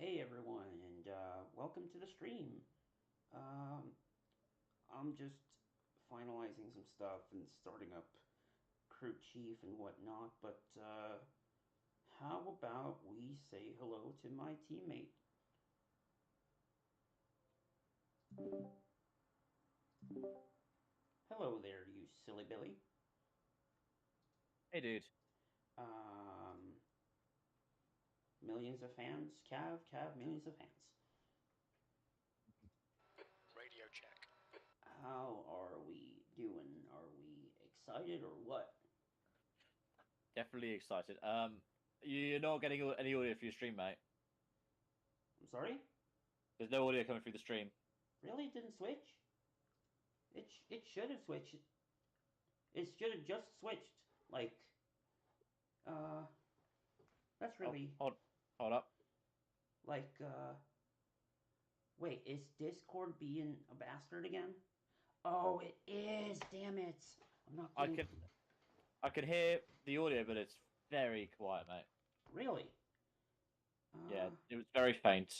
Hey everyone, and welcome to the stream. Um, I'm just finalizing some stuff and starting up crew chief and whatnot, but how about we say hello to my teammate? Hello there, you silly Billy. Hey, dude. Um, Millions of fans, Cav, millions of fans. Radio check. How are we doing? Are we excited or what? Definitely excited. You're not getting any audio for your stream, mate. I'm sorry? There's no audio coming through the stream. Really? It didn't switch? It should have switched. It should have just switched. Like, uh, that's Oh, really hold up. like, wait, is Discord being a bastard again? Oh, it is. Damn it! I'm not I getting. can I can hear the audio, but it's very quiet, mate. Really. Yeah, Uh, it was very faint.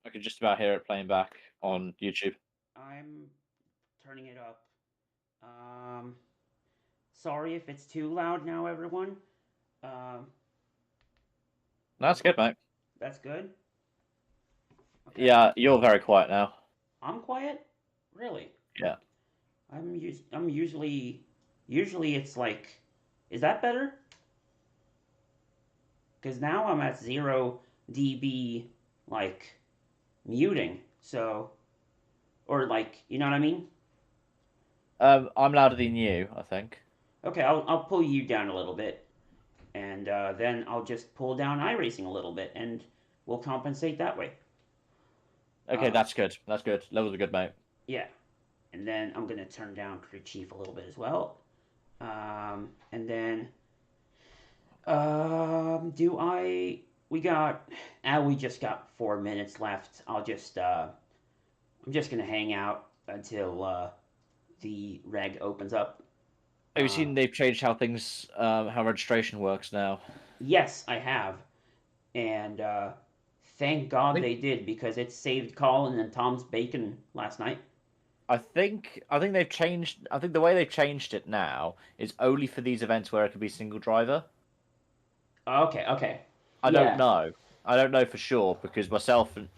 I could just about hear it playing back on YouTube. I'm turning it up. Um, sorry if it's too loud now, everyone. Um, That's good, mate. that's good. Okay. Yeah, you're very quiet now. I'm quiet. Really. Yeah. I'm usually it's like, is that better? Because now I'm at 0 dB, like, muting. So, or like, you know what I mean? I'm louder than you, I think. Okay, I'll pull you down a little bit, and then I'll just pull down iRacing a little bit, and we'll compensate that way. Okay, Uh, that's good. That's good. Levels are good, mate. yeah, and then I'm gonna turn down crew chief a little bit as well. And then, do I? We got, we just got 4 minutes left. I'm just gonna hang out until the reg opens up. Have you Uh, seen they've changed how registration works now? yes, I have, and thank I God think they did because it saved Colin and Tom's bacon last night. I think they've changed. I think the way they've changed it now is only for these events where it could be single driver. Okay, okay, I don't yeah, know. I don't know for sure because myself and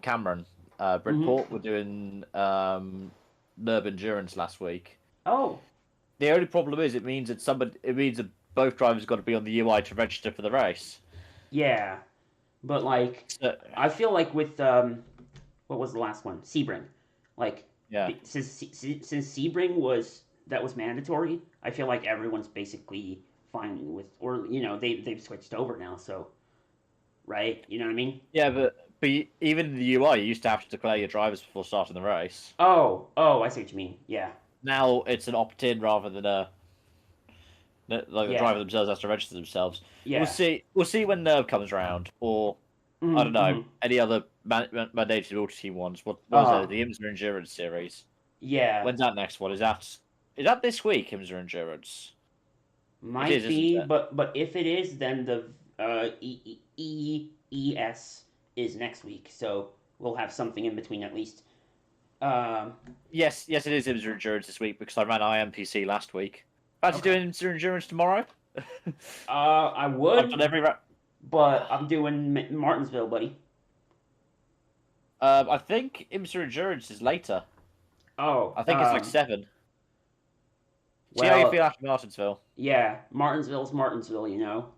Cameron mm-hmm. Bridport were doing Nerb Endurance last week. Oh, The only problem is it means that both drivers got to be on the UI to register for the race. yeah, but like, So, I feel like with what was the last one? Sebring, like, yeah, since Sebring was mandatory, I feel like everyone's basically fine with, or they've switched over now, so right, you know what I mean? yeah, but even in the UI, you used to have to declare your drivers before starting the race. Oh, I see what you mean. Yeah, Now it's an opt-in rather than a like the yeah, driver themselves has to register themselves. We'll yeah. see. We'll see when Nerve comes around, or I don't Mm-hmm, know mm-hmm. any other mandated auto team ones. What was that? Uh, The IMSA Endurance Series. yeah, When's that next one? Is that this week? IMSA Endurance. It is, might isn't be, it? but if it is, then the EES is next week, so we'll have something in between at least. Um, Yes, yes, it is IMSA Endurance this week because I ran IMPC last week. Fancy okay. doing IMSA Endurance tomorrow? I I've done would, every. but I'm doing Martinsville, buddy. I think IMSA Endurance is later. Oh, I think it's like 7. See how you well, feel after Martinsville. yeah, Martinsville's Martinsville, you know.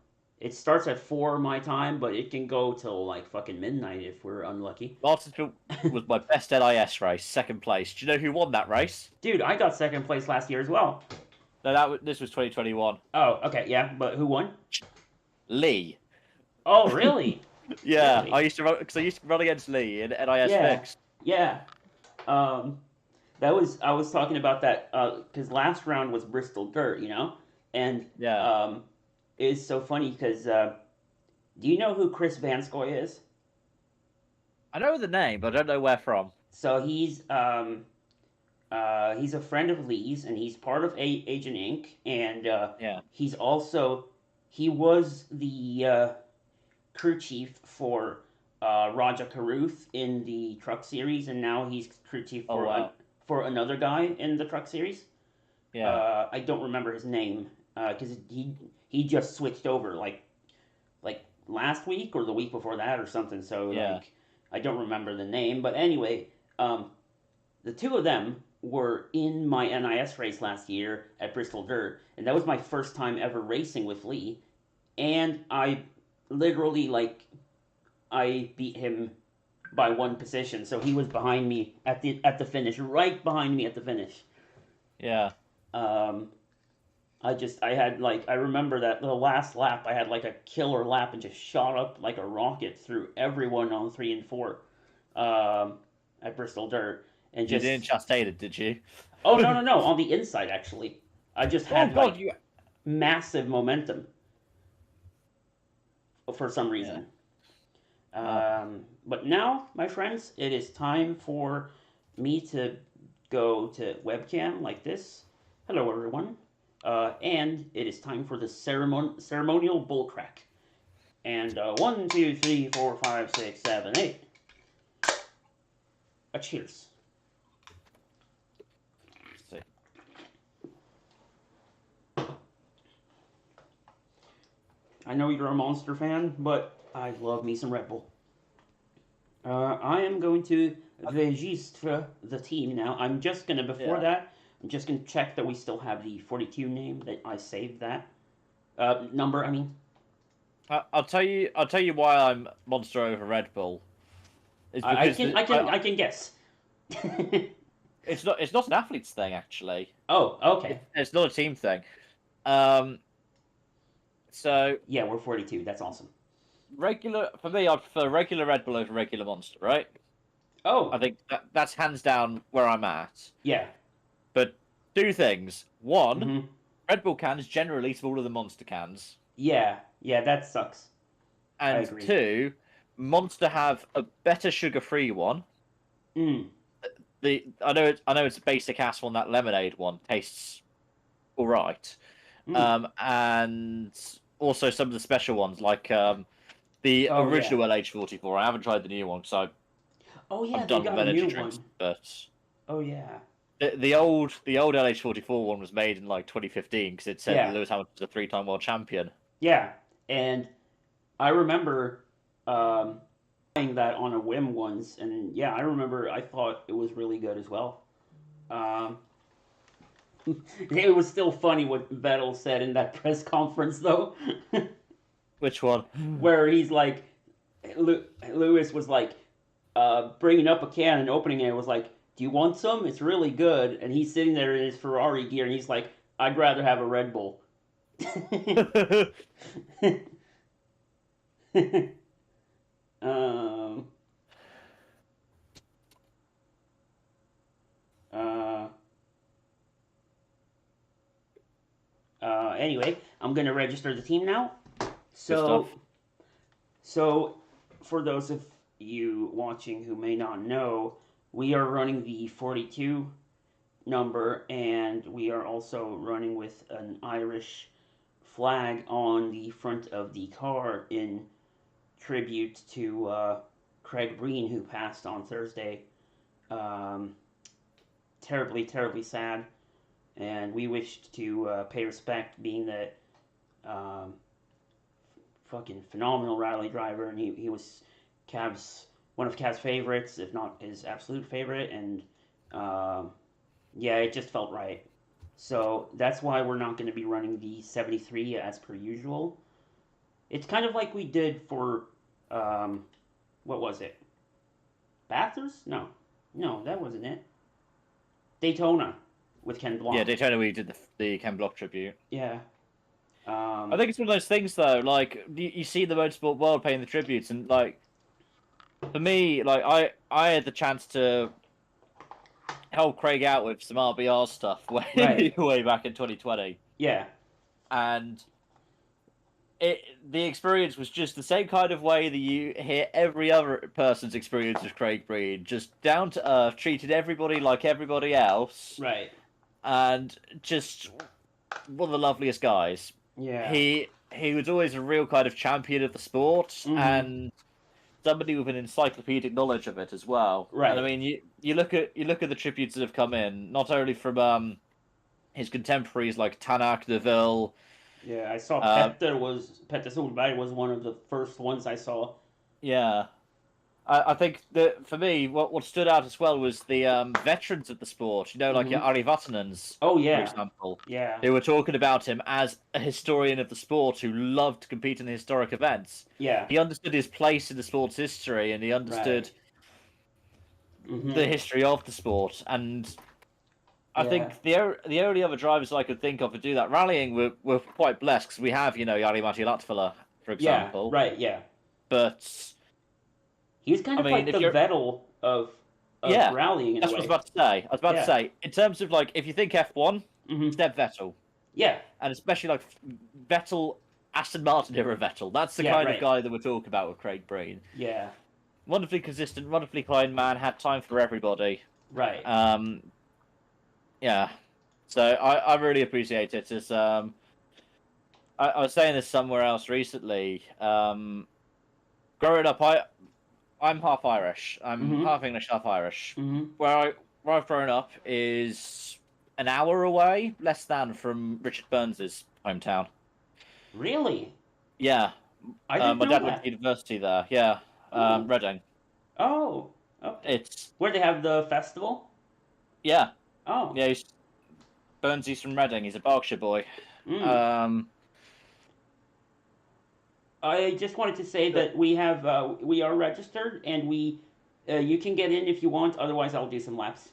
It starts at 4 my time, but it can go till like fucking midnight if we're unlucky. Martinsville was my best LIS race, second place. Do you know who won that race? Dude, I got second place last year as well. No, this was 2021. Oh, okay, yeah, but who won? Lee. Oh, really? Yeah, Really? I used to run against Lee in NIS Yeah, mixed. yeah. Um, I was talking about that because last round was Bristol Dirt, and Yeah, um, it's so funny because do you know who Chris Vanskoy is? I know the name, but I don't know where from. So he's a friend of Lee's, and he's part of Agent Inc. And Yeah, he's also he was crew chief for Raja Karuth in the truck series, and now he's crew chief Oh wow. for another guy in the truck series. Yeah. I don't remember his name because he just switched over like last week or the week before that or something. So Yeah. like I don't remember the name, but anyway, the two of them were in my NIS race last year at Bristol Dirt, and that was my first time ever racing with Lee, and I literally I beat him by one position, so he was behind me at the finish, right behind me at the finish. Yeah. Um, I remember that the last lap I had like a killer lap and just shot up like a rocket through everyone on 3 and 4 at Bristol Dirt and You just didn't chastain it, did you? oh no on the inside actually I just Oh had God, like you. massive momentum for some Yeah. reason. But now, my friends, it is time for me to go to webcam like this. Hello, everyone. And it is time for the ceremonial bull crack. And 1, 2, 3, 4, 5, 6, 7, 8. A cheers. Let's see. I know you're a Monster fan, but I love me some Red Bull. I am going to registre the team now. I'm just going to, before that, I'm just going to check that we still have the 42 name, that I saved that. Number, I mean. I'll tell you why I'm Monster over Red Bull. I can guess. It's not an athlete's thing actually. Oh, okay. It's not a team thing. So yeah, we're 42. That's awesome. Regular for me, I'd prefer regular Red Bull over regular Monster, right? Oh, I think that's hands down where I'm at. Yeah. But two things. One, Mhm. Red Bull cans generally smaller than Monster cans. Yeah, that sucks. I And agree. two, Monster have a better sugar-free one. Mm. I know it's a basic ass one. That lemonade one tastes all right. And also some of the special ones like the original LH44. I haven't tried the new one because I'm done with energy drinks. But oh yeah, the old LH44 one was made in like 2015 because it said Yeah. Lewis Hamilton was a 3-time world champion. yeah. And I remember playing that on a whim once, and yeah, I remember I thought it was really good as well. It was still funny what Vettel said in that press conference, though. Which one? Where he's like, Lewis was like, bringing up a can and opening it. Was like, "Do you want some? It's really good." And he's sitting there in his Ferrari gear, and he's like, "I'd rather have a Red Bull." um. Anyway, I'm gonna register the team now. So, for those of you watching who may not know, we are running the 42 number, and we are also running with an Irish flag on the front of the car in tribute to Craig Breen, who passed on Thursday. Terribly, terribly sad. And we wished to pay respect, being that fucking phenomenal rally driver, and he was one of Cav's favorites, if not his absolute favorite, and yeah, it just felt right. So that's why we're not going to be running the 73 as per usual. It's kind of like we did for what was it? Bathurst? No, that wasn't it. Daytona with Ken Block. Yeah, Daytona we did the Ken Block tribute. Yeah. I think it's one of those things though. Like you see the motorsport world paying the tributes, and like for me, like I had the chance to help Craig out with some RBR stuff way back in 2020. Yeah. And the experience was just the same kind of way that you hear every other person's experience with Craig Breen, just down to earth, treated everybody like everybody else. Right. And just one of the loveliest guys. Yeah. He he was always a real kind of champion of the sport, Mm-hmm. and somebody with an encyclopedic knowledge of it as well. Right. And I mean, you look at the tributes that have come in, not only from his contemporaries like Tanak, Deville. Yeah, I saw Petter Solberg was one of the first ones I saw. Yeah. I think that for me, what stood out as well was the veterans of the sport. You know, like your Ari Vatanens, Oh yeah, for example. Yeah. They were talking about him as a historian of the sport who loved to compete in historic events. Yeah. He understood his place in the sport's history, and he understood the history of the sport. And I think the only other drivers I could think of to do that rallying were quite blessed, because we have, you know, Jari-Matti Latvala, for example. Yeah. Right. Yeah. But he's kind of like the Vettel of rallying. That's what I was about to say. I was about to say, in terms of like, if you think F1, step Vettel. Yeah. And especially like Vettel, Aston Martin era Vettel. That's the kind of guy that we're talking about with Craig Breen. Yeah. Wonderfully consistent, wonderfully kind man, had time for everybody. Right. Yeah. So I really appreciate it. As I was saying this somewhere else recently. Growing up, I'm half Irish. I'm half English, half Irish. Where I've grown up is an hour away, less than, from Richard Burns's hometown. Really? Yeah. I didn't know my dad that. went to university there. Yeah. Reading. Oh. Okay. It's where they have the festival. Yeah. Oh. Yeah. Burnsy's from Reading. He's a Berkshire boy. I just wanted to say that we are registered, and you can get in if you want. Otherwise, I'll do some laps.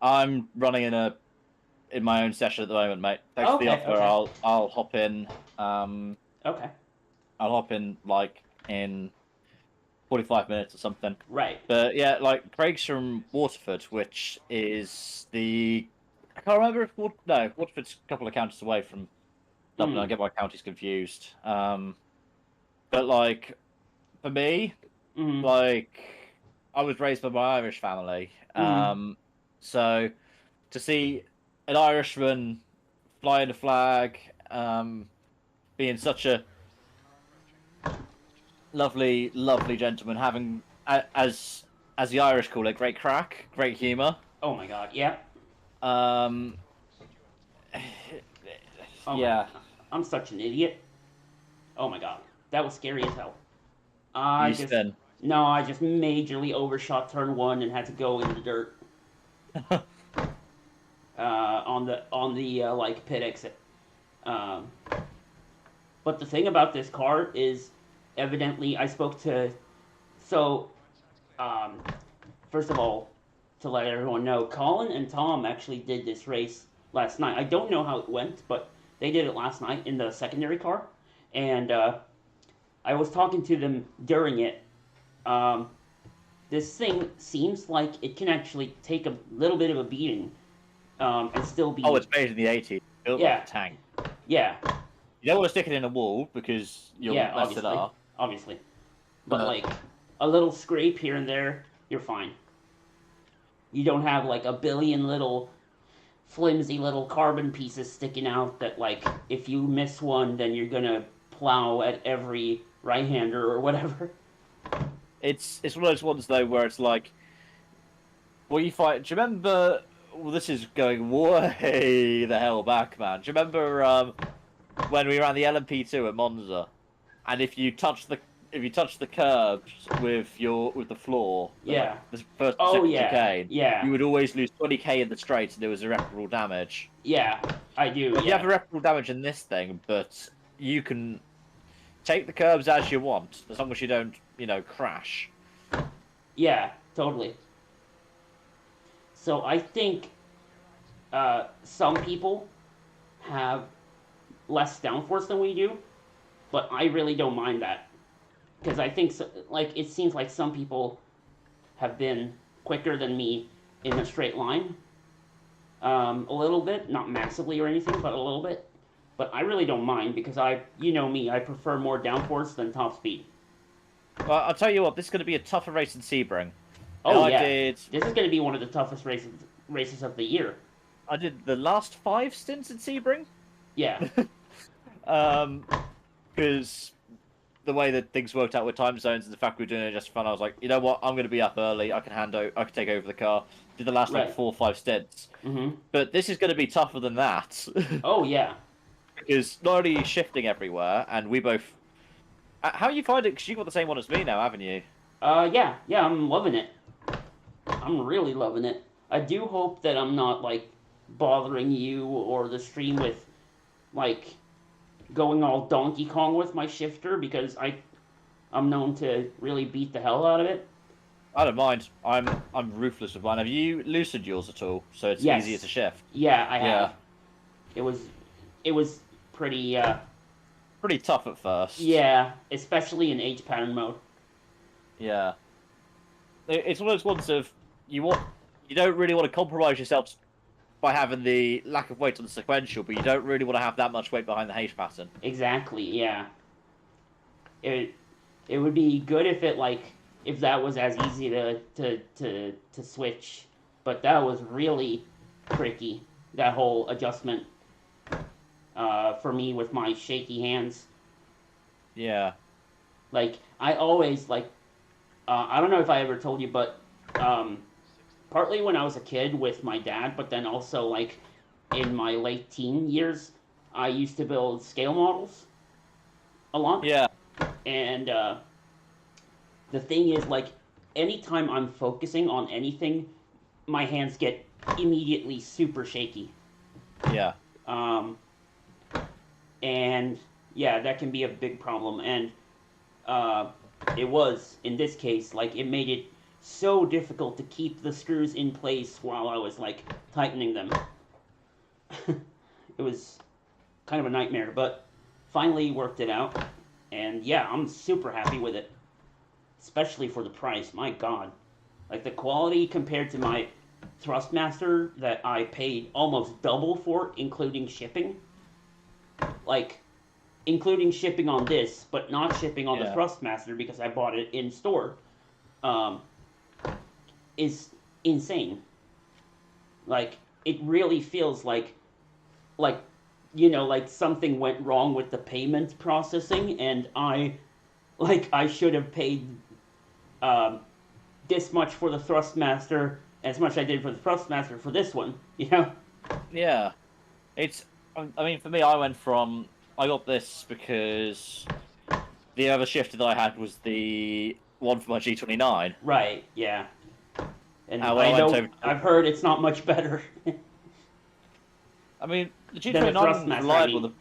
I'm running in my own session at the moment, mate. Thanks for the offer. Okay. I'll hop in. Okay. I'll hop in like in 45 minutes or something. Right. But yeah, like Craig's from Waterford, which is I can't remember if Waterford's a couple of counties away from Dublin. I get my counties confused. But like for me, like I was raised by my Irish family. So to see an Irishman flying a flag, being such a lovely, lovely gentleman, having, as the Irish call it, great crack, great humour. Oh my god, yeah. Yeah. I'm such an idiot. Oh my god, that was scary as hell. I just majorly overshot turn 1 and had to go in the dirt. On the like pit exit. But the thing about this car is, evidently, I spoke to. So, first of all, to let everyone know, Colin and Tom actually did this race last night. I don't know how it went, but they did it last night in the secondary car, and I was talking to them during it. This thing seems like it can actually take a little bit of a beating, and still be. Oh, it's made in the 80s. Built like a tank. Yeah. You don't want to stick it in a wall because you'll mess it up. Obviously. But like a little scrape here and there, you're fine. You don't have like a billion little flimsy little carbon pieces sticking out that, like, if you miss one, then you're gonna plow at every right-hander or whatever. It's one of those ones though where it's like, what you find. Do you remember? Well, this is going way the hell back, man. Do you remember when we ran the LMP2 at Monza, and if you touch the curbs with the floor, yeah, the first chicane, you would always lose 20k in the straight, and there was irreparable damage. Yeah, I do. You have irreparable damage in this thing, but you can take the curbs as you want, as long as you don't, crash. Yeah, totally. So I think some people have less downforce than we do, but I really don't mind that. Because I think, it seems like some people have been quicker than me in a straight line. A little bit, not massively or anything, but a little bit. But I really don't mind, because you know me, I prefer more downforce than top speed. Well, I'll tell you what, this is going to be a tougher race than Sebring. Oh, yeah. This is going to be one of the toughest races of the year. I did the last 5 stints at Sebring. Yeah. Because because the way that things worked out with time zones and the fact we were doing it just for fun, I was like, you know what, I'm going to be up early. I can take over the car. Did the last like 4 or 5 stints. But this is going to be tougher than that. Oh yeah. Because not only are you shifting everywhere, and we both. How you find it? Because you got the same one as me now, haven't you? Yeah, I'm loving it. I'm really loving it. I do hope that I'm not like bothering you or the stream with like going all Donkey Kong with my shifter, because I'm known to really beat the hell out of it. I don't mind. I'm ruthless with mine. Have you loosened yours at all, so it's easier to shift? Yeah, I have. It was pretty tough at first. Yeah, especially in H-Pattern mode. Yeah. It's one of those ones of you don't really want to compromise yourself by having the lack of weight on the sequential, but you don't really want to have that much weight behind the H-Pattern. Exactly, yeah. It would be good if that was as easy to switch, but that was really tricky, that whole adjustment for me with my shaky hands. Yeah. Like, I always, I don't know if I ever told you, but partly when I was a kid with my dad, but then also, like, in my late teen years, I used to build scale models a lot. Yeah. And the thing is, like, anytime I'm focusing on anything, my hands get immediately super shaky. Yeah. And, yeah, that can be a big problem. And it was, in this case, like, it made it so difficult to keep the screws in place while I was, like, tightening them. It was kind of a nightmare, but finally worked it out. And, yeah, I'm super happy with it. Especially for the price, my god. Like, the quality compared to my Thrustmaster that I paid almost double for, including shipping. Like, including shipping on this, but not shipping on the Thrustmaster because I bought it in store, is insane. Like, it really feels like, you know, like something went wrong with the payment processing, and I should have paid this much for the Thrustmaster, as much as I did for the Thrustmaster for this one, you know? Yeah. I mean, for me, I got this because the other shifter that I had was the one for my G29. Right, yeah. And I've heard it's not much better. I mean, the G29 was reliable.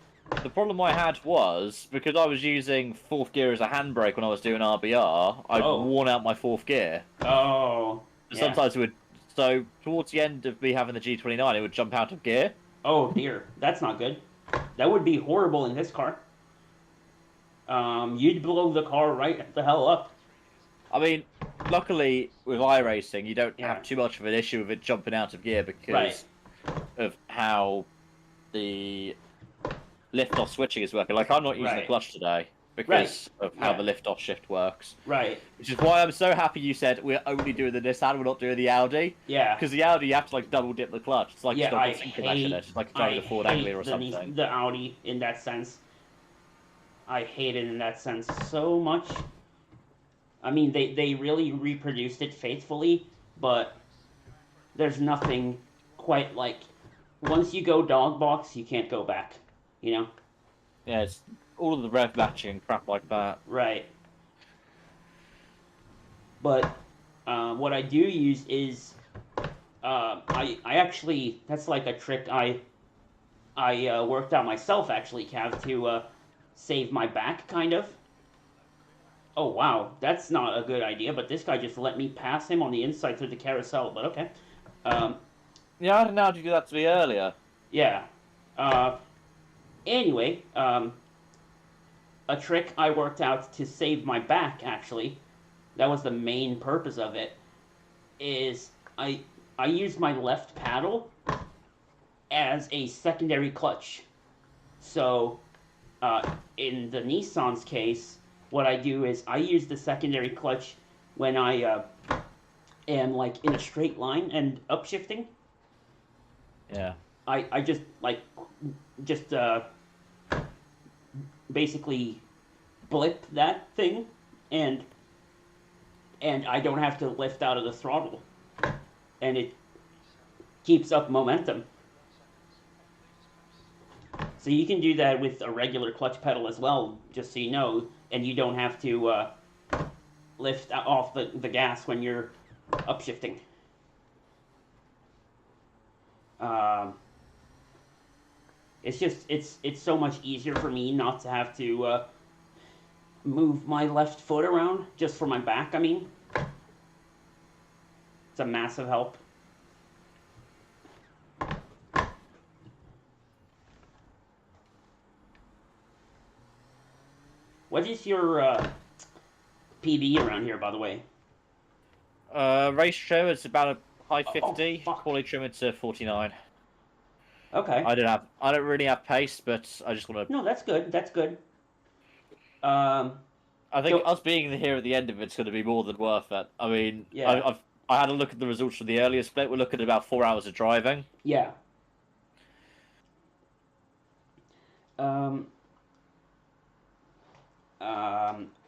The problem I had was, because I was using 4th gear as a handbrake when I was doing RBR, I'd worn out my 4th gear. Oh, yeah. Sometimes it would... So, towards the end of me having the G29, it would jump out of gear. Oh, dear. That's not good. That would be horrible in this car. You'd blow the car right the hell up. I mean, luckily, with iRacing, you don't have too much of an issue with it jumping out of gear because of how the lift-off switching is working. Like, I'm not using the clutch today because of how the lift-off shift works. Right. Which is why I'm so happy you said we're only doing the Nissan, we're not doing the Audi. Yeah. Because the Audi, you have to, like, double-dip the clutch. It's like I hate it's like driving a Ford Anglia or something. The Audi in that sense. I hate it in that sense so much. I mean, they really reproduced it faithfully, but there's nothing quite like... Once you go dog box, you can't go back, you know? Yeah, it's all of the rev matching and crap like that. Right. But what I do use is... I actually... That's like a trick I worked out myself, actually, Cav, to save my back, kind of. Oh, wow. That's not a good idea, but this guy just let me pass him on the inside through the carousel, but okay. Yeah, I don't know how to do that to me earlier. Yeah. Anyway, a trick I worked out to save my back, actually, that was the main purpose of it, is I use my left paddle as a secondary clutch. So, in the Nissan's case, what I do is I use the secondary clutch when I am, like, in a straight line and upshifting. Yeah. I just basically blip that thing, and I don't have to lift out of the throttle, and it keeps up momentum. So you can do that with a regular clutch pedal as well, just so you know, and you don't have to lift off the gas when you're upshifting. It's so much easier for me not to have to move my left foot around just for my back. I mean, it's a massive help. What is your PB around here, by the way? Race show, it's about a high 50. Quality trim, it's a 49. Okay. I don't really have pace, but I just want to. No, that's good. That's good. I think us being here at the end of it's going to be more than worth it. I mean, yeah. I had a look at the results from the earlier split. We're looking at about 4 hours of driving. Yeah.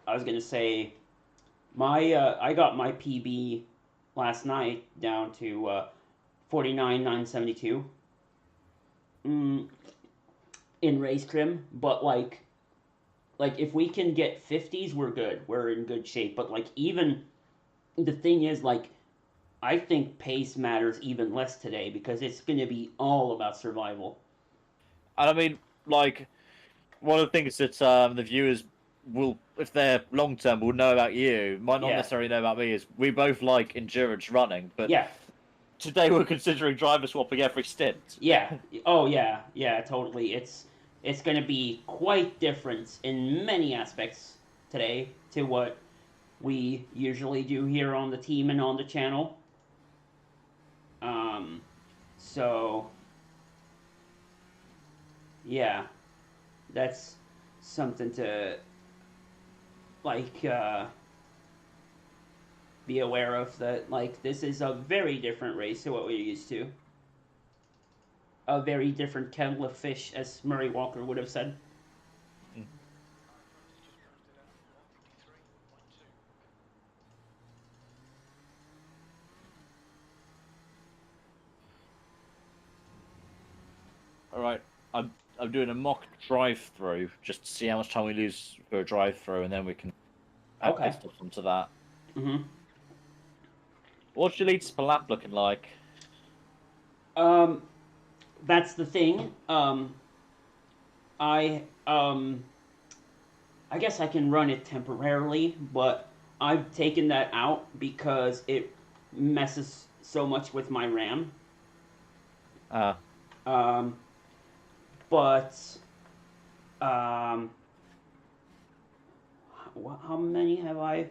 I was gonna say, I got my PB last night down to 49,972 in race trim, but like if we can get 50s, we're good. We're in good shape. But like, even the thing is, like, I think pace matters even less today because it's gonna be all about survival. And I mean, like, one of the things that the viewers will, if they're long term, will know about you, might not necessarily know about me, is we both like endurance running, but today we're considering driver swapping every stint. Yeah. Oh yeah, yeah, totally. It's going to be quite different in many aspects today to what we usually do here on the team and on the channel. So yeah, that's something to like be aware of, that like this is a very different race to what we're used to. A very different kettle of fish, as Murray Walker would have said. Alright, I'm doing a mock drive-through just to see how much time we lose for a drive-through, and then we can add stuff onto that. Mm-hmm. What's your leads per lap looking like? That's the thing. I guess I can run it temporarily, but I've taken that out because it messes so much with my RAM. But how many have I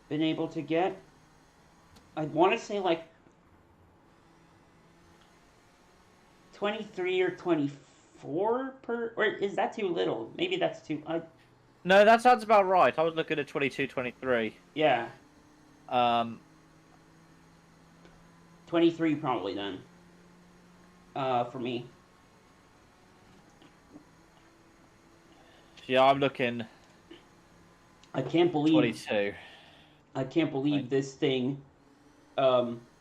been able to get? I want to say like 23 or 24 per, or is that too little? Maybe that's too. No, that sounds about right. I was looking at 22, 23. Yeah. 23 probably then. For me. Yeah, I'm looking. I can't believe 22. I can't believe this thing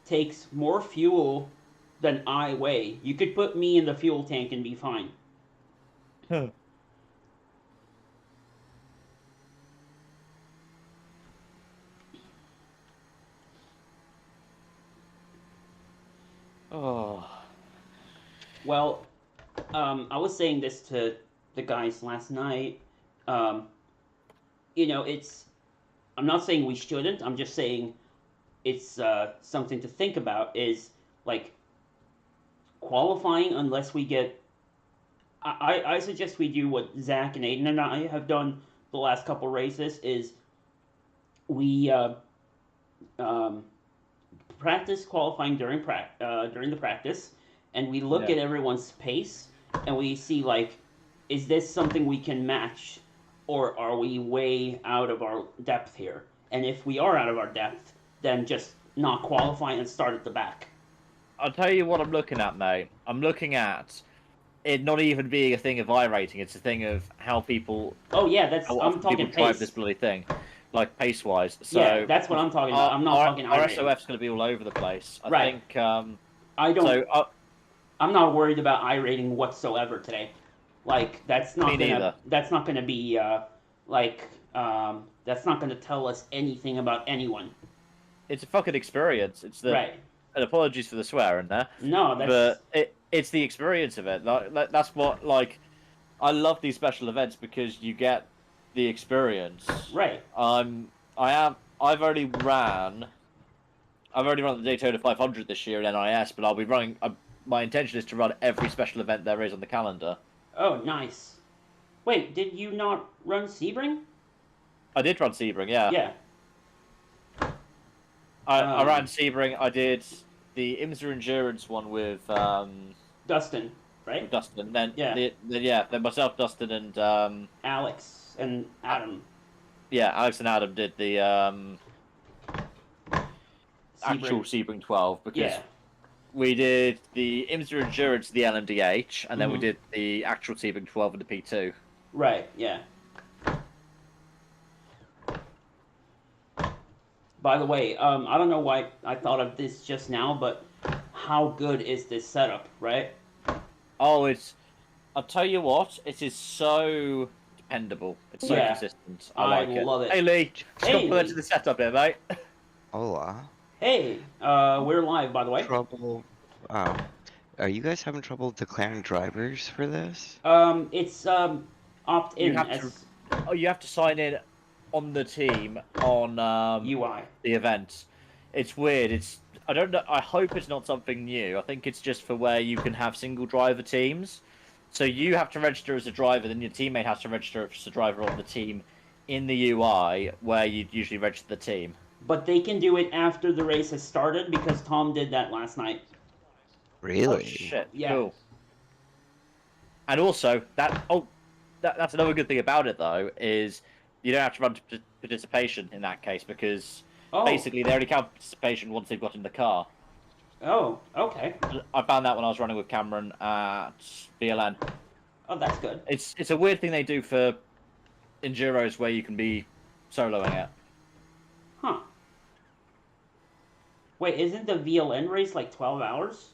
takes more fuel than I weigh. You could put me in the fuel tank and be fine. Huh. Oh. Well, I was saying this to the guys last night. You know, I'm not saying we shouldn't. I'm just saying it's something to think about. Is like qualifying, unless we get. I suggest we do what Zach and Aiden and I have done the last couple races. Is we practice qualifying during the practice, and we look at everyone's pace, and we see, like, is this something we can match, or are we way out of our depth here? And if we are out of our depth, then just not qualify and start at the back. I'll tell you what I'm looking at, mate. I'm looking at it not even being a thing of iRating, it's a thing of how people, Oh yeah, how I'm often people talking drive pace. this bloody thing, like pace-wise. So Yeah, that's what I'm talking about. I'm not talking our iRating. SOF's going to be all over the place. I Right. think. I don't. So I'm not worried about iRating whatsoever today. Like that's me not gonna neither. that's not gonna be that's not gonna tell us anything about anyone. It's a fucking experience. It's the Right. and apologies for the swear in there, No, but it's the experience of it. Like that's what like I love these special events because you get the experience. right. I've already ran the Daytona 500 this year in NIS, but I'll be running. My intention is to run every special event there is on the calendar. Oh, nice. Wait, did you not run Sebring? I did run Sebring, yeah. Yeah. I ran Sebring. I did the IMSA Endurance one with Dustin, right? with Dustin. Then Yeah. then myself, Dustin, and Alex and Adam. yeah, Alex and Adam did the actual Sebring 12 because Yeah. we did the IMSA Endurance, the LMDH, and then we Mhm. did the actual Sebring 12 and the P2. Right. Yeah. By the way, I don't know why I thought of this just now, but how good is this setup, right? Oh, I'll tell you what, it is so dependable. It's so Yeah. consistent. I like love it. Hey, Lee. Hey, Compliment Lee. to the setup here, mate. Hola. Hey, we're live, by the way. Trouble. Are you guys having trouble declaring drivers for this? It's opt in You have as you have to sign in on the team on UI. the event. It's weird. I don't know. I hope it's not something new. I think it's just for where you can have single driver teams. So you have to register as a driver, then your teammate has to register as a driver on the team in the UI where you'd usually register the team. But they can do it after the race has started because Tom did that last night. Really? Oh shit! Yeah. Cool. And also that's another good thing about it though is you don't have to run participation in that case because Oh. basically they only count participation once they've got in the car. Oh, okay. I found that when I was running with Cameron at BLN. Oh, that's good. It's a weird thing they do for enduros where you can be soloing it. Huh. Wait, isn't the VLN race like 12 hours?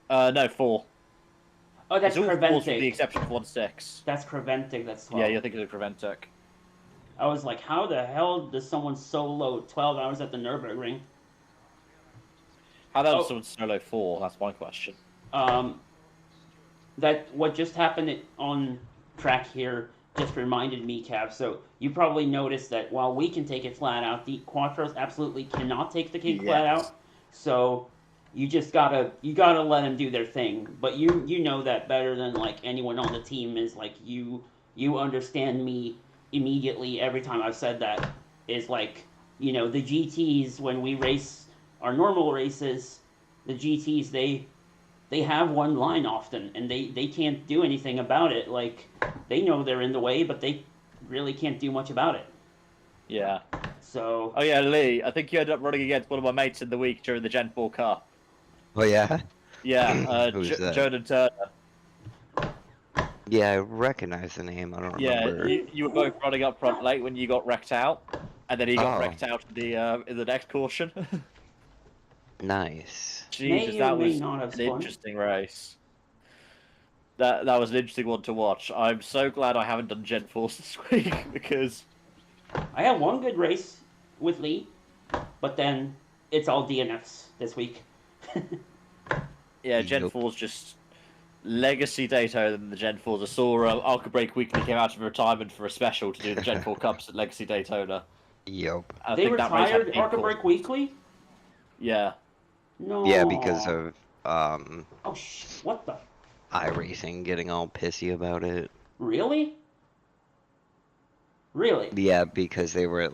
No, 4. Oh, that's It's all 4 with the Creventic. exception of 1-6. That's Creventic, that's 12. Yeah, you're thinking of Creventic. I was like, how the hell does someone solo 12 hours at the Nürburgring? How does Oh. someone solo 4? That's my question. That what just happened on track here just reminded me, Cav. So you probably noticed that while we can take it flat out, the Quattros absolutely cannot take the king flat out. So you just gotta let them do their thing. But you know that better than like anyone on the team is like you understand me immediately every time I've said that is like, you know, the GTs when we race our normal races, the GTs they have one line often, and they can't do anything about it. Like, they know they're in the way, but they really can't do much about it. Yeah. So... Oh yeah, Lee, I think you ended up running against one of my mates in the week during the Gen 4 Cup. Oh yeah. Yeah, Who's that? Jordan Turner. Yeah, I recognize the name. I don't remember. Yeah, you were both running up front late when you got wrecked out, and then he got Oh. wrecked out in the next caution. Nice. Jesus, May or that may was not have an spun. interesting race. That was an interesting one to watch. I'm so glad I haven't done Gen 4 this week because I had one good race with Lee, but then it's all DNFs this week. yeah, Gen Yep. 4's just legacy Daytona than the Gen 4s. I saw Arca Break Weekly came out of retirement for a special to do the Gen 4 Cups at Legacy Daytona. Yep. I They think that race had retired 8 Arca Break causes. Weekly? Yeah. No. Yeah, because of Oh, what the... iRacing getting all pissy about it. Really? Really? Yeah, because they were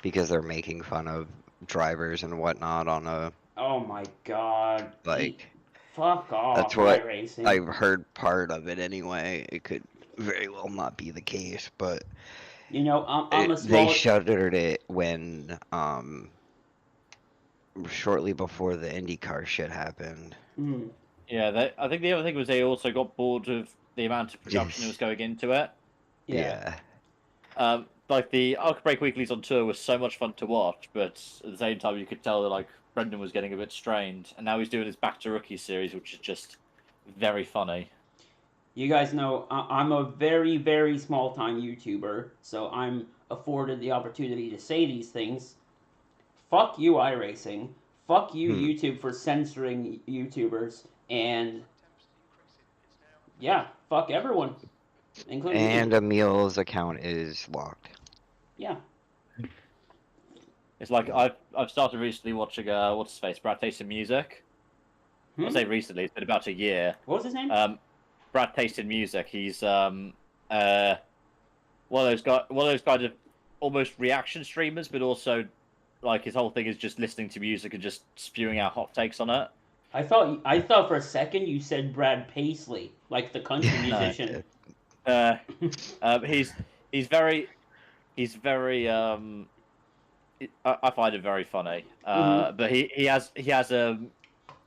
because they're making fun of drivers and whatnot on a Oh my god. like. Fuck off, That's what iRacing. I've heard part of it anyway. It could very well not be the case, but You know, I'm a small... they shuttered it when shortly before the IndyCar shit happened. Hmm. Yeah, I think the other thing was they also got bored of the amount of production that was going into it. Yeah. Like the Arc Break Weeklies on tour was so much fun to watch, but at the same time you could tell that like Brendan was getting a bit strained, and now he's doing his Back to Rookie series, which is just very funny. You guys know I'm a very, very small time YouTuber, so I'm afforded the opportunity to say these things. Fuck you, iRacing. Fuck you, YouTube, for censoring YouTubers. And yeah, fuck everyone, including And me. Emil's account is locked. Yeah. It's like I've started recently watching what's his face, Brad Tasting Music. I say recently, it's been about a year. What was his name? Brad Tasting Music. He's one of those kind of almost reaction streamers, but also like his whole thing is just listening to music and just spewing out hot takes on it. I thought for a second you said Brad Paisley, like the country musician. He's very I find it very funny. But he has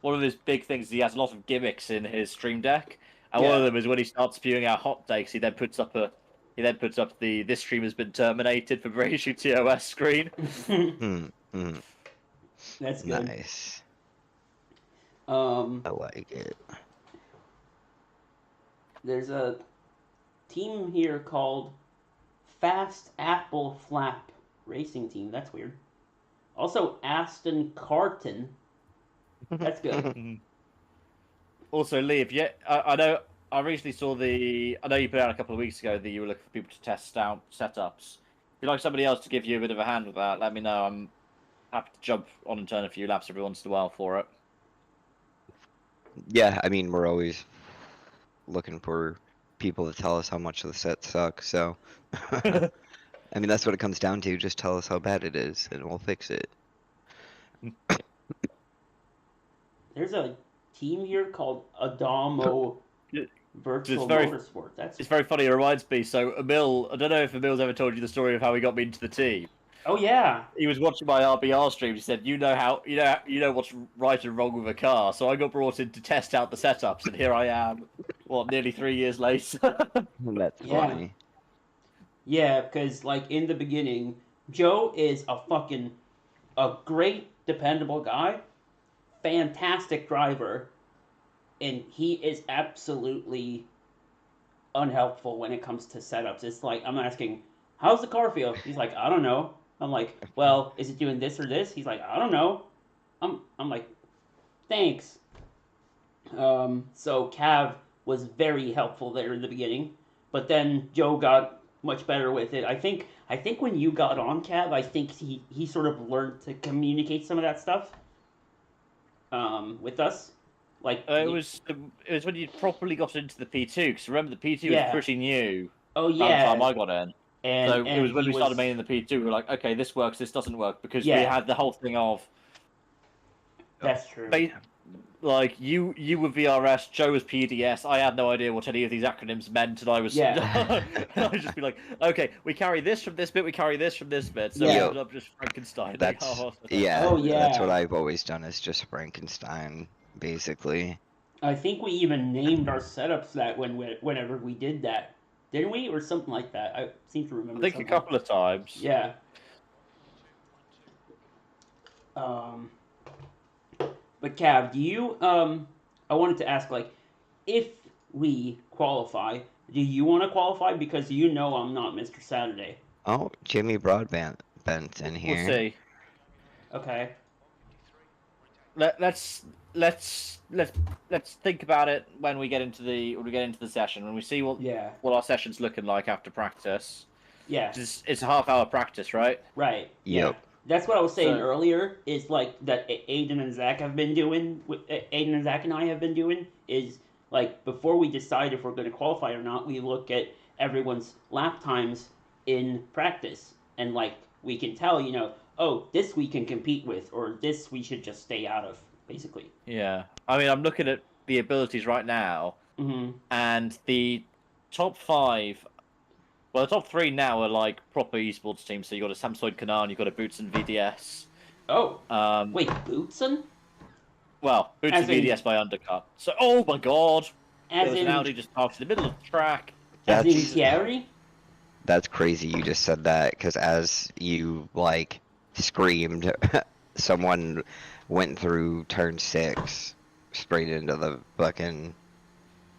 one of his big things. He has a lot of gimmicks in his stream deck, and one of them is when he starts spewing out hot takes. He then puts up the "this stream has been terminated" for British TOS screen. That's good. Nice. I like it. There's a team here called Fast Apple Flap Racing Team. That's weird. Also, Aston Carton. That's good. Also, Lee, if you, I know I recently saw I know you put out a couple of weeks ago that you were looking for people to test out setups. If you'd like somebody else to give you a bit of a hand with that, let me know. I'm happy to jump on and turn a few laps every once in a while for it. Yeah, I mean, we're always looking for people to tell us how much the set sucks, so... I mean, that's what it comes down to. Just tell us how bad it is, and we'll fix it. There's a team here called Adamo Virtual Motorsport. It's very funny. It reminds me. So Emil, I don't know if Emil's ever told you the story of how he got me into the team. Oh yeah. He was watching my RBR stream. He said, "You know what's right and wrong with a car." So I got brought in to test out the setups, and here I am. Nearly 3 years later. That's funny. Yeah, because like in the beginning, Joe is a great, dependable guy, fantastic driver, and he is absolutely unhelpful when it comes to setups. It's like I'm asking, "How's the car feel?" He's like, "I don't know." I'm like, "Well, is it doing this or this?" He's like, "I don't know." I'm like, "Thanks." So Cav was very helpful there in the beginning, but then Joe got much better with it. I think when you got on, Cav, I think he sort of learned to communicate some of that stuff with us. Like it was when you properly got into the P2, because remember the P2 was pretty new. Oh by yeah. the time I got in. So it was when we started maining the P2, we were like, okay, this works, this doesn't work, because we had the whole thing of... That's true. Like, you were VRS, Joe was PDS, I had no idea what any of these acronyms meant, and I was... Yeah. I'd just be like, okay, we carry this from this bit, we carry this from this bit, so we ended up just Frankenstein. That's, Oh, yeah. That's what I've always done, is just Frankenstein, basically. I think we even named our setups that whenever we did that. Didn't we? Or something like that. I seem to remember. I think a couple of times. Yeah. But Cav, do you I wanted to ask, like, if we qualify, do you want to qualify? Because you know I'm not Mr. Saturday. Oh, Jimmy Broadbent's in here. We'll see. Okay. Let's think about it when we get into the session, when we see what our session's looking like after practice. Yeah. It's a half-hour practice, right? Right. Yep. That's what I was saying earlier, is like that Aiden and Zach have been doing, Aiden and Zach and I have been doing, is like before we decide if we're going to qualify or not, we look at everyone's lap times in practice. And like we can tell, oh, this we can compete with, or this we should just stay out of, basically. Yeah. I mean, I'm looking at the abilities right now, and the top 5... Well, the top 3 now are like proper esports teams. So you got a Samsung Kanan, you got a Bootson VDS. Oh, wait, Bootson? Well, boots As and in- VDS by undercut. So, oh my god! There As was in, an Audi just parked in the middle of the track. as in That's- Thierry? That's crazy you just said that, because as you, like, screamed, someone went through turn 6, straight into the fucking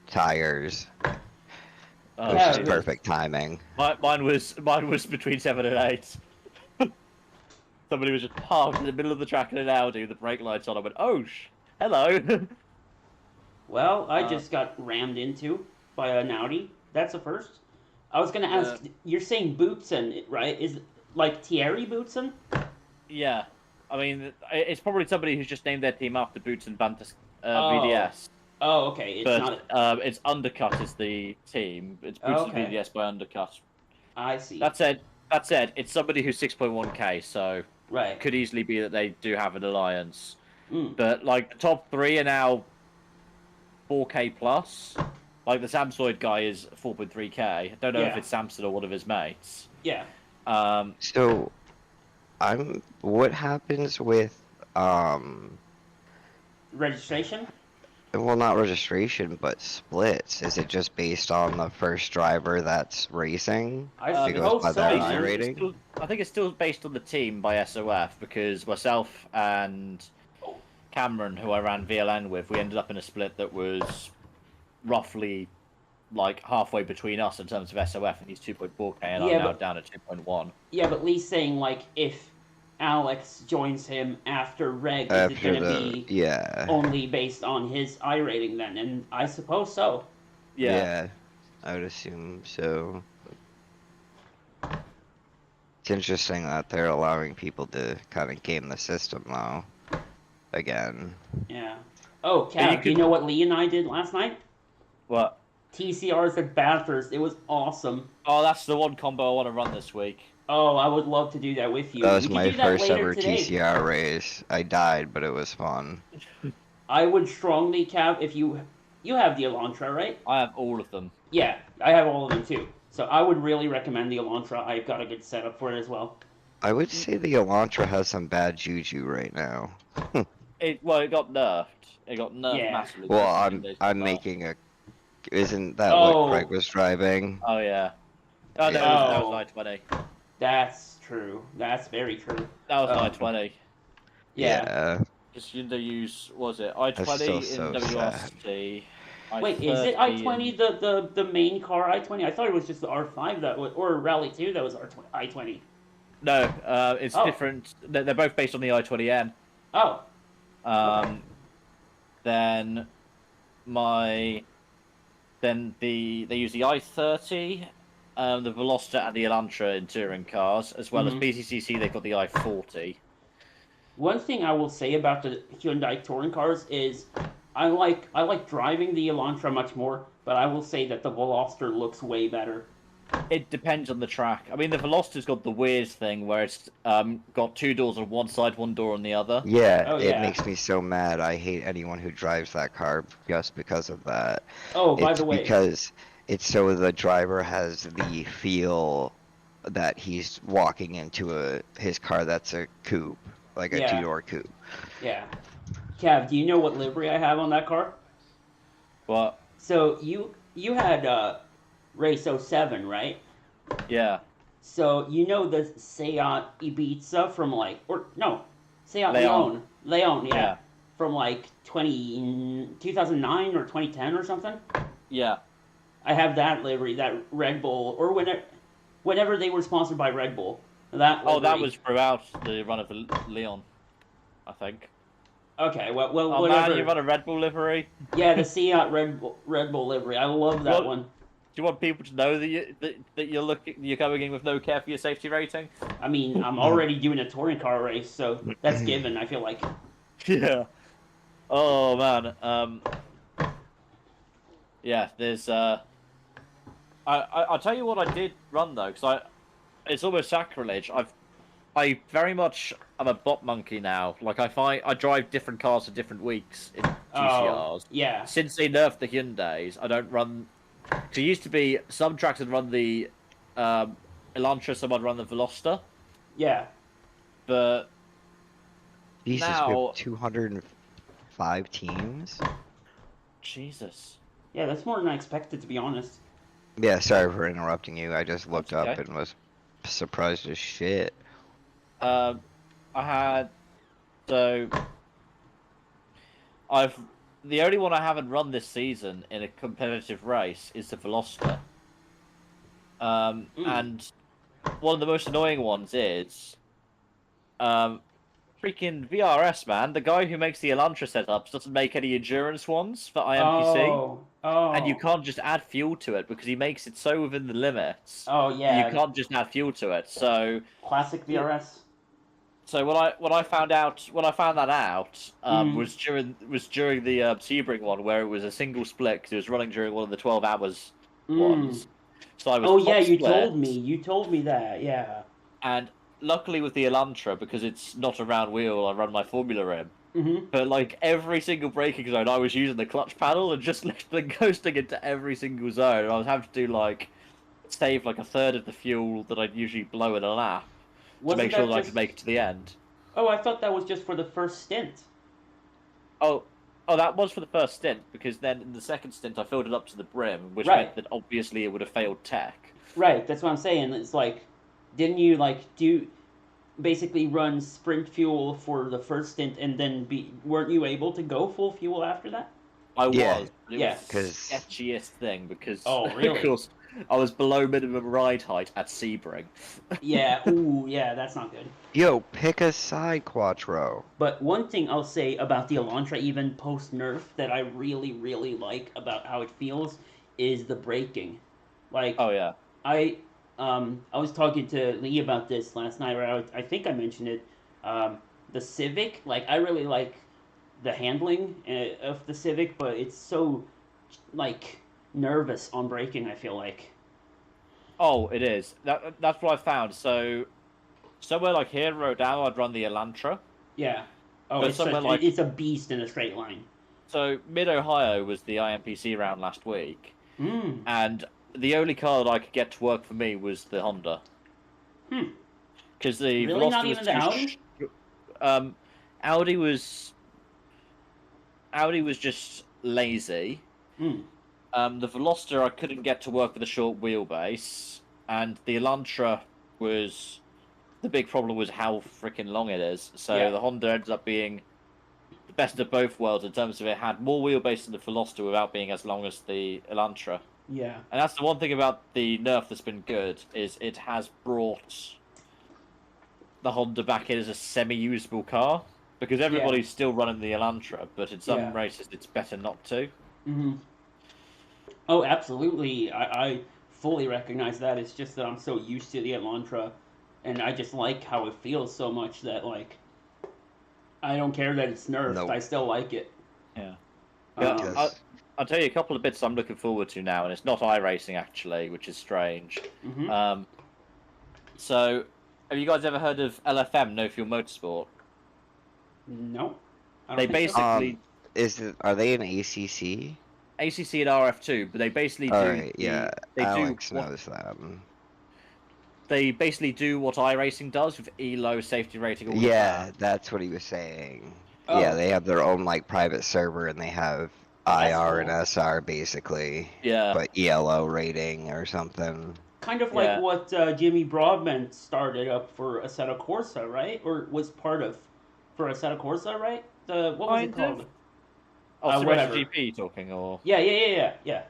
tires. Oh, It was just Yeah, perfect timing. Mine was between 7 and 8. Somebody was just parked in the middle of the track in an Audi with the brake lights on. I went, oh, hello. Well, I just got rammed into by an Audi. That's a first. I was gonna ask, you're saying Bootson, right? Is it like Thierry Bootson? Yeah. I mean, it's probably somebody who's just named their team after Boots and Bantus Oh. VDS. Oh, okay. It's But not. it's Undercut is the team. It's Boots Okay. and VDS by Undercut. I see. That said, it's somebody who's 6.1k, so right. it could easily be that they do have an alliance. Mm. But like the top 3 are now 4k plus. Like the Samsoid guy is 4.3k. I don't know if Yeah. it's Samson or one of his mates. Yeah. So, what happens with, Registration? well, not registration, but splits? Is it just based on the first driver that's racing? I It goes suppose by so. their man. iRating? I think it's still based on the team by SOF, because myself and Cameron, who I ran VLN with, we ended up in a split that was roughly like halfway between us in terms of SOF, and he's 2.4k and Yeah, I'm now but- down at 2.1. Yeah, but Lee's saying like if Alex joins him after Reg, is it After going to the, be yeah. only based on his iRating then? And I suppose so. Yeah. I would assume so. It's interesting that they're allowing people to kind of game the system now. Again. Yeah. Oh, Yeah, you Cav, do you could- know what Lee and I did last night? What? TCRs at Bathurst. It was awesome. Oh, that's the one combo I want to run this week. Oh, I would love to do that with you. That was We could my do that first later ever today. TCR race. I died, but it was fun. I would strongly, Cav, if you have the Elantra, right? I have all of them. Yeah, I have all of them too. So I would really recommend the Elantra. I've got a good setup for it as well. I would say the Elantra has some bad juju right now. It got nerfed. It got nerfed Yeah. massively. Well, recently. I'm making a. Isn't that Oh. what Craig was driving? Oh yeah. Oh no, Yeah. that Oh. was 920. That's true. That's very true. That was Oh. 920. Yeah. Just you use was it That's I-20 still in so WRC. Wait, is it I-20 the main car I-20? I thought it was just the R5 that was, or Rally 2 that was I-20. No, it's Oh. different. They're both based on the I-20N. Oh, Then they use the I-30, the Veloster and the Elantra in touring cars, as well as Mhm. BCCC. They've got the I-40. one thing I will say about the Hyundai touring cars is I like driving the Elantra much more, but I will say that the Veloster looks way better. It depends on the track. I mean, the Veloster's got the weird thing where it's got 2 doors on one side, 1 door on the other. Yeah, Oh, it yeah. makes me so mad. I hate anyone who drives that car just because of that. Oh, by It's the way, because it's so the driver has the feel that he's walking into his car that's a coupe, like a Yeah. 2-door coupe. yeah. Cav, do you know what livery I have on that car? But So you had Race 07, right? yeah, So you know the Seat Ibiza from Seat Leon. Leon, yeah. Yeah. From like 2009 or 2010 or something. yeah. I have that livery, that Red Bull, or whenever they were sponsored by Red Bull. That Oh, that livery. was throughout the run of the Leon, I think. Okay. Well, Oh whatever. man, you run a Red Bull livery. Yeah, the Seat Red Bull livery. I love that What? one. Do you want people to know that you're going in with no care for your safety rating? I mean, I'm already doing a touring car race, so that's given. I feel like. Yeah. Oh man. Yeah. There's. I'll tell you what I did run though, because it's almost sacrilege. I very much am a bot monkey now. Like I drive different cars for different weeks in GCRs. Oh, yeah. Since they nerfed the Hyundais, I don't run. Because it used to be some tracks would run the Elantra, some would run the Veloster, Yeah. but Jesus, we Now- have 200 5 teams. Jesus. Yeah, that's more than I expected, to be honest. Yeah, sorry for interrupting you. I just looked That's up okay. and was surprised as shit. I had so I've the only one I haven't run this season in a competitive race is the Veloster. And one of the most annoying ones is freaking VRS, man. The guy who makes the Elantra setups doesn't make any endurance ones for IMPC. And you can't just add fuel to it because he makes it so within the limits. Oh that yeah. You can't just add fuel to it. So classic VRS. So when I found that out was during the Sebring one where it was a single split because it was running during one of the 12 hours ones. So I was you split, told me that, yeah. And luckily with the Elantra, because it's not a round wheel, I run my Formula in. But like every single braking zone, I was using the clutch paddle and just literally coasting into every single zone. And I was having to do save a third of the fuel that I'd usually blow in a lap to make sure that I could make it to the end. Oh, I thought that was just for the first stint. Oh, that was for the first stint, because then in the second stint I filled it up to the brim, which meant that obviously it would have failed tech. Right, that's what I'm saying. It's didn't you basically run sprint fuel for the first stint and then weren't you able to go full fuel after that? I was. Yeah. It was the sketchiest thing because really? Of course, I was below minimum ride height at Sebring. Yeah, ooh, yeah, that's not good. Yo, pick a side, Quattro. But one thing I'll say about the Elantra, even post-nerf, that I really, really like about how it feels is the braking. Oh, yeah. I was talking to Lee about this last night, where I think I mentioned it. The Civic, I really like the handling of the Civic, but it's so, nervous on braking, I feel like. Oh, it is. That's what I found. So, somewhere like here in Rodao, I'd run the Elantra. Yeah. Oh, but it's a beast in a straight line. So, Mid-Ohio was the IMPC round last week. And the only car that I could get to work for me was the Honda. Because the really? Veloster Not even the Audi? Audi was just lazy. The Veloster I couldn't get to work with a short wheelbase, and the Elantra was the big problem was how freaking long it is. So the Honda ends up being the best of both worlds in terms of it had more wheelbase than the Veloster without being as long as the Elantra. Yeah. And that's the one thing about the nerf that's been good, is it has brought the Honda back in as a semi-usable car, because everybody's still running the Elantra, but in some races it's better not to. Oh, absolutely. I fully recognize that. It's just that I'm so used to the Elantra, and I just like how it feels so much that, I don't care that it's nerfed. Nope. I still like it. Yeah. I'll tell you a couple of bits I'm looking forward to now, and it's not iRacing, actually, which is strange. So, have you guys ever heard of LFM, No Fuel Motorsport? No. They basically... Are they an ACC? ACC and RF2, but they basically do... Alright, yeah. Alex do knows that. They basically do what iRacing does with ELO, safety rating, all Yeah, of that. that's what he was saying. Oh. Yeah, they have their own, private server, and they have IR and SR, basically. Yeah. But ELO rating or something. Kind of like what Jimmy Broadbent started up for Assetto Corsa, right? Or was part of for Assetto Corsa, right? What was it called? Oh, Sebring whatever. GP talking, or... Yeah.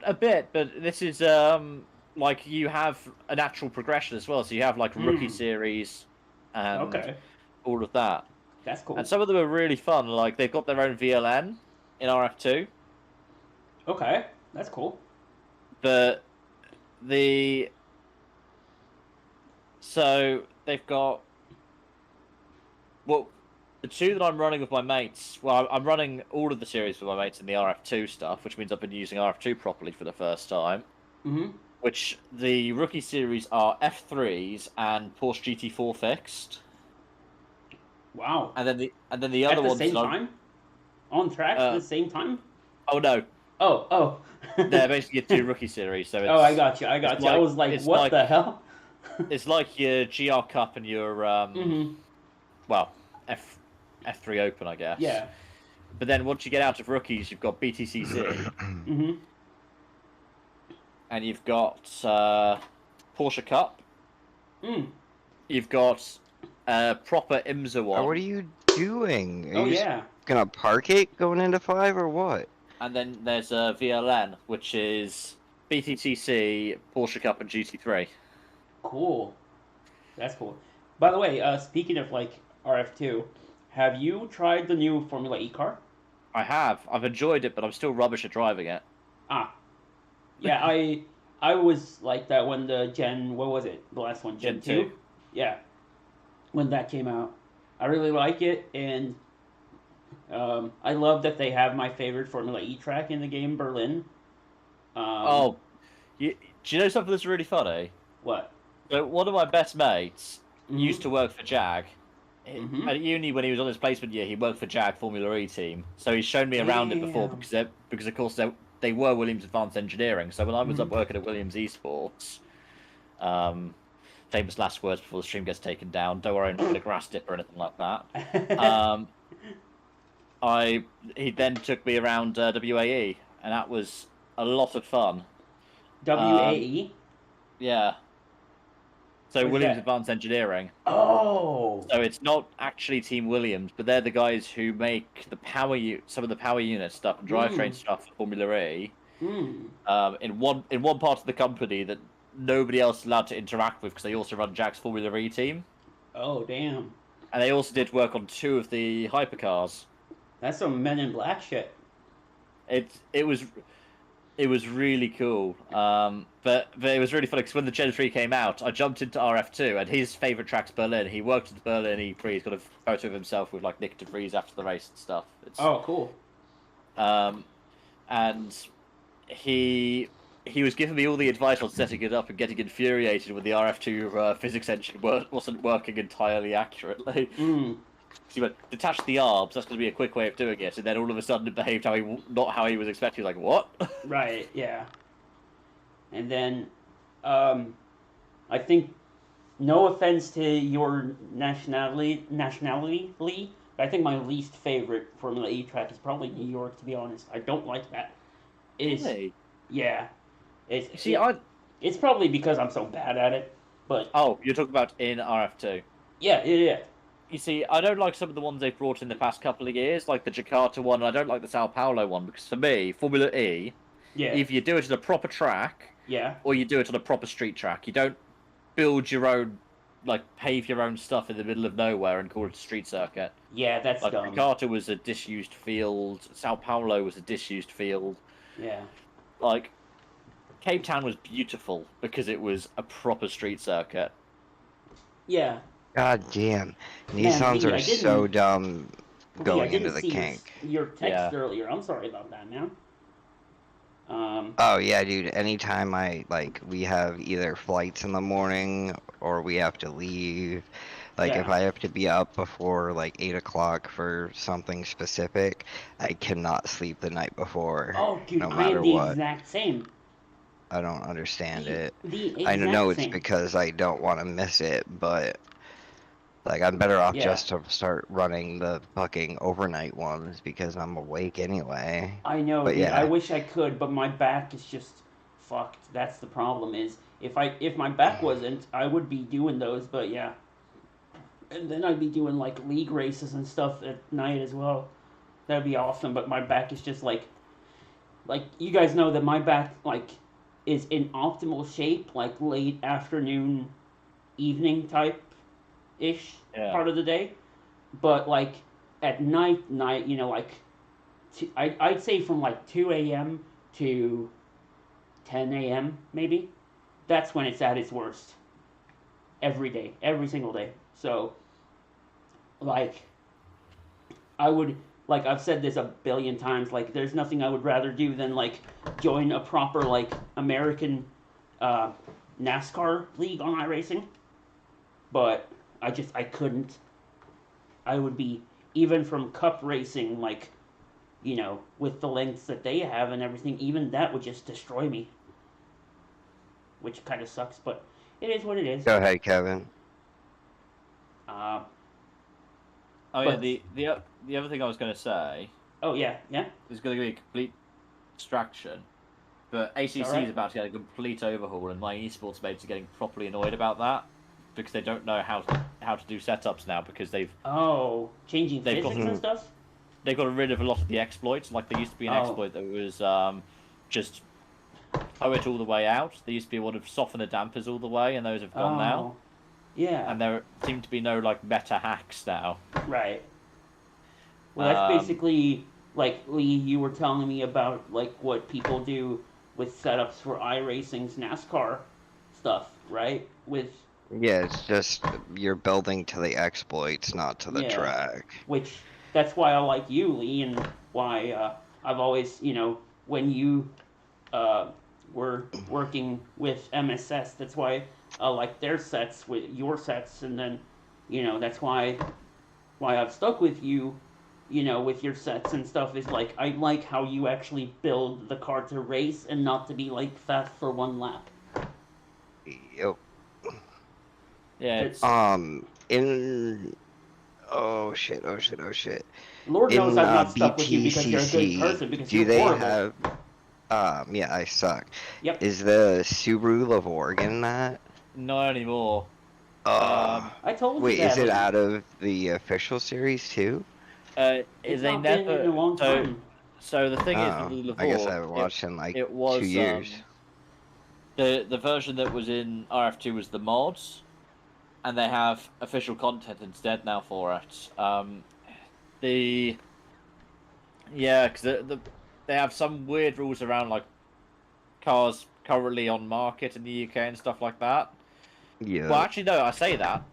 A bit, but this is, you have a natural progression as well, so you have, Rookie Series and all of that. That's cool. And some of them are really fun, they've got their own VLN in RF2. Okay, that's cool. So, they've got... Well, the two that I'm running with my mates... Well, I'm running all of the series with my mates in the RF2 stuff, which means I've been using RF2 properly for the first time. Which, the Rookie Series are F3s and Porsche GT4 fixed. Wow. And then the other ones... At the same time? On track at the same time? Oh, no. Oh. They're basically two Rookie Series, so it's... Oh, I got you. I was like, what the hell? It's like your GR Cup and your, well, F3 Open, I guess. Yeah. But then once you get out of rookies, you've got BTCC, Mm-hmm. and you've got Porsche Cup. Mm. You've got proper IMSA one. What are you doing? Are Oh you yeah. gonna park it going into 5 or what? And then there's VLN, which is BTCC, Porsche Cup, and GT3. Cool. That's cool. By the way, speaking of like RF2, have you tried the new Formula E car? I have. I've enjoyed it, but I'm still rubbish at driving it. Ah, yeah. I was like that when the what was it? The last one, Gen 2? Yeah. When that came out, I really like it, and I love that they have my favorite Formula E track in the game, Berlin. Do you know something that's really funny? What? So one of my best mates Mhm. used to work for Jag. Mhm. At uni, when he was on his placement year, he worked for Jag Formula E team. So he's shown me around it before Damn. because of course they were Williams Advanced Engineering. So when I was up Mhm. working at Williams Esports, famous last words before the stream gets taken down. Don't worry, I'm not going to grass dip or anything like that. He then took me around WAE, and that was a lot of fun. WAE? Yeah. So What's Williams that? Advanced Engineering. Oh. So it's not actually Team Williams, but they're the guys who make the some of the power unit stuff and drivetrain stuff for Formula E. Mm. In one part of the company that nobody else is allowed to interact with because they also run Jack's Formula E team. Oh, damn. And they also did work on 2 of the hypercars. That's some Men in Black shit. It was really cool. But it was really funny because when the Gen 3 came out, I jumped into RF2, and his favourite track's Berlin. He worked at the Berlin E3. He's got a photo of himself with like Nick de Vries after the race and stuff. Oh, cool. And he was giving me all the advice on setting it up and getting infuriated when the RF2 physics engine wasn't working entirely accurately. Mm. He went, detach the arbs, that's going to be a quick way of doing it, and then all of a sudden it behaved not how he was expecting. Like, what? Right, yeah. And then, I think, no offense to your nationality, Lee, but I think my least favorite Formula E track is probably New York, to be honest. I don't like that. Really? Yeah. It's probably because I'm so bad at it, but... Oh, you're talking about in RF2? Yeah. You see, I don't like some of the ones they've brought in the past couple of years, like the Jakarta one, and I don't like the Sao Paulo one, because for me, Formula E, if you do it on a proper track, or you do it on a proper street track, you don't build your own, like, pave your own stuff in the middle of nowhere and call it a street circuit. Yeah, that's like, dumb. Jakarta was a disused field, Sao Paulo was a disused field. Yeah. Like, Cape Town was beautiful because it was a proper street circuit. Yeah. God damn. Nissans are so dumb going into the kink. Your text earlier. I'm sorry about that, man. Oh yeah, dude. Anytime we have either flights in the morning or we have to leave. Like if I have to be up before like 8 o'clock for something specific, I cannot sleep the night before. Oh, dude, no I matter am the what. exact same. I don't understand it. The I know it's same. because I don't want to miss it, but like I'm better off just to start running the fucking overnight ones because I'm awake anyway. I know, but dude, I wish I could, but my back is just fucked. That's the problem. Is if my back wasn't, I would be doing those. But yeah, and then I'd be doing like league races and stuff at night as well. That'd be awesome. But my back is just like you guys know that my back is in optimal shape, like late afternoon, evening type ish part of the day, but like at night, you know, like I'd say from like 2 a.m. to 10 a.m. maybe. That's when it's at its worst. Every day, every single day. So, like, I would, like I've said this a billion times, like there's nothing I would rather do than like join a proper like American NASCAR league on iRacing, but I couldn't. I would be, even from cup racing, like, you know, with the lengths that they have and everything, even that would just destroy me. Which kind of sucks, but it is what it is. Go ahead, Kevin. The other thing I was going to say Oh yeah, yeah. There's going to be a complete distraction. But ACC Alright. is about to get a complete overhaul, and my esports mates are getting properly annoyed about that because they don't know how to do setups now because they've changing They've physics got- and stuff. they've got rid of a lot of the exploits. Like there used to be an Oh. exploit that was just tow it all the way out. There used to be one of soften the dampers all the way, and those have gone now. Yeah. And there seem to be no like meta hacks now. Right. Well, that's basically like Lee. You were telling me about like what people do with setups for iRacing's NASCAR stuff, right? With Yeah, it's just you're building to the exploits, not to the Yeah. track. which that's why I like you, Lee, and why I've always, when you were working with MSS, that's why I like their sets with your sets, and then, that's why I've stuck with you, with your sets and stuff, is like, I like how you actually build the car to race and not to be like fast for one lap. Yep. Yeah, It's- In oh shit. Lord knows In I've not stuck with you because you're a BTCC, good person, because do you're they horrible. have yeah, I suck. Yep. Is the Subaru of Oregon that? not anymore. I told you Wait, that. is it but out of the official series too? It's They not never. been in a long time. So the thing is, Oh, with the I guess Lavore, I haven't watched in like it was 2 years. The version that was in RF2 was the mods, and they have official content instead now for it. Because they have some weird rules around like cars currently on market in the UK and stuff like that. Yeah. Well, actually, no, I say that.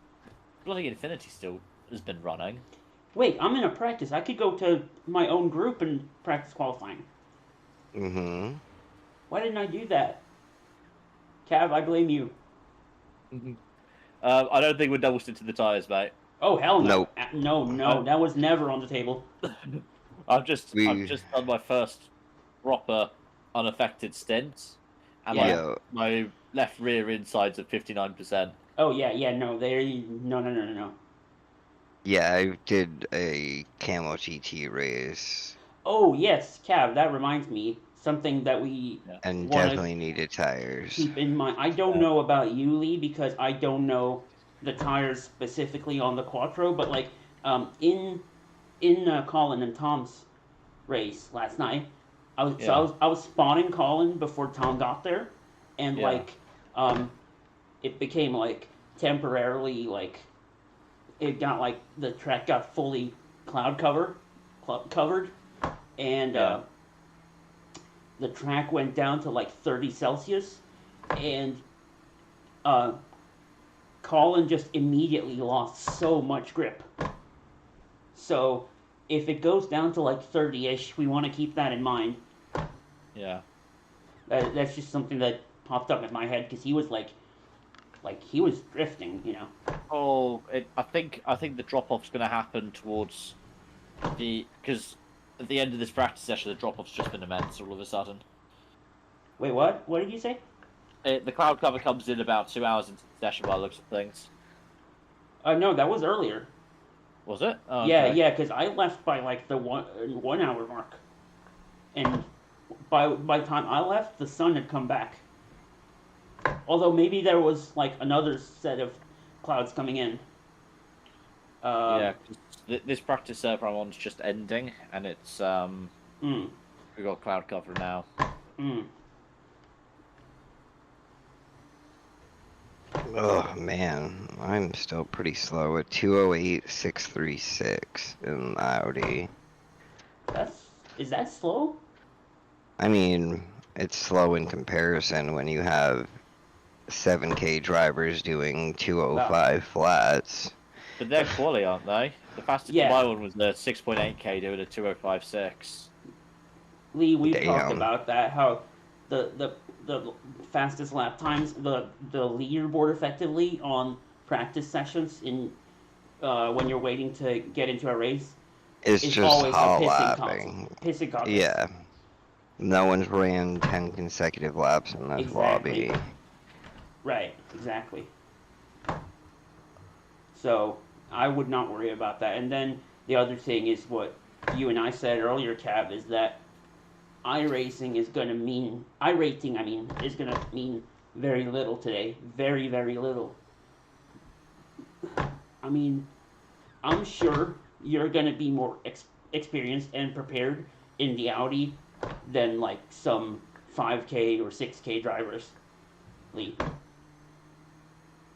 Bloody Infinity still has been running. Wait, I'm in a practice. I could go to my own group and practice qualifying. Mm-hmm. Why didn't I do that? Cav, I blame you. I don't think we're double stitching the tires, mate. Oh, hell no. Nope. No, that was never on the table. I've just done my first proper unaffected stint, and Yeah. my left rear inside's at 59%. Oh, yeah, no, no. Yeah, I did a Camel GT race Oh, yes, Cav, that reminds me. Something that we and wanna definitely needed tires. keep in mind. I don't know about you, Lee, because I don't know the tires specifically on the Quattro, but like in Colin and Tom's race last night, I was spawning Colin before Tom got there, and it became like temporarily like it got like the track got fully covered, and the track went down to like 30 Celsius, and Colin just immediately lost so much grip. So if it goes down to like 30-ish, we want to keep that in mind. Yeah. That's just something that popped up in my head because he was like he was drifting, Oh, I think the drop off's going to happen towards because at the end of this practice session, the drop off's just been immense all of a sudden. Wait, what? What did you say? The cloud cover comes in about 2 hours into the session by the looks of things. No, that was earlier. Was it? Oh, Yeah, okay. yeah, because I left by like the 1 hour mark, and by the time I left, the sun had come back. Although maybe there was like another set of clouds coming in. Yeah, 'cause this practice server I'm on is just ending, and it's we got cloud cover now. Oh man, I'm still pretty slow at 208,636 in Audi. Is that slow? I mean, it's slow in comparison when you have 7K drivers doing 205 flats. But they're quality, aren't they? The fastest Yeah. my one was the 6.8k doing a 205.6. Lee, we've Damn. talked about that, how the fastest lap times, the leaderboard effectively on practice sessions in when you're waiting to get into a race It's is just always all a lapping. pissing contest. Yeah. No one's ran 10 consecutive laps in this Exactly. lobby. Right, exactly. So I would not worry about that. And then the other thing is what you and I said earlier, Cav, is that iRacing is going to mean iRating. I mean, is going to mean very little today. Very, very little. I mean, I'm sure you're going to be more experienced and prepared in the Audi than like some 5K or 6K drivers, Lee.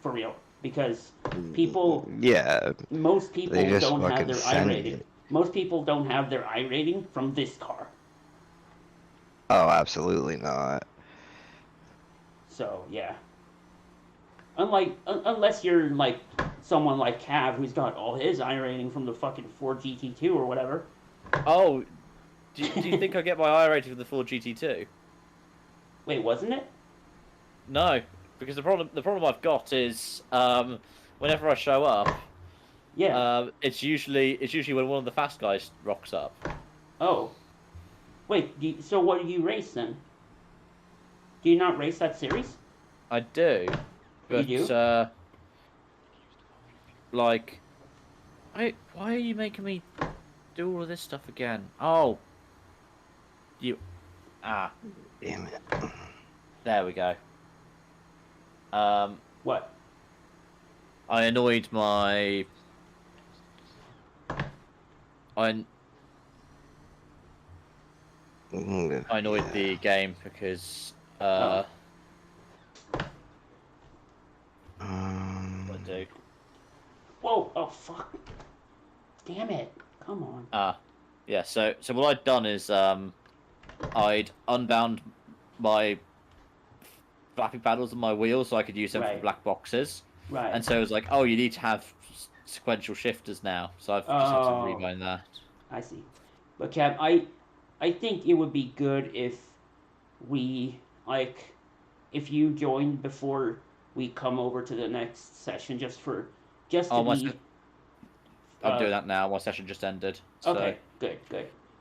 For real, because people. Yeah. Most people They just don't have fucking their send iRating. it. Most people don't have their iRating from this car. Oh, absolutely not. So yeah. Unless you're like someone like Cav who's got all his iRating from the fucking Ford GT2 or whatever. Oh, do you think I get my I rating for the Ford GT2? Wait, wasn't it? No, because the problem I've got is whenever I show up, Yeah. it's usually when one of the fast guys rocks up. Oh. Wait, so what do you race then? Do you not race that series? I do, but You do? like, why are you making me do all of this stuff again? Oh, Damn it. there we go. What? I annoyed my. I annoyed the game because what do? Whoa! Oh fuck! Damn it! Come on. Yeah. So what I'd done is I'd unbound my flappy paddles on my wheels so I could use them for Right. black boxes. Right. And so it was like, oh, you need to have sequential shifters now. So I've just had to rebind that. I see. But Cav, I think it would be good if we if you joined before we come over to the next session just to be. I'm doing that now. My session just ended. So. Okay, good.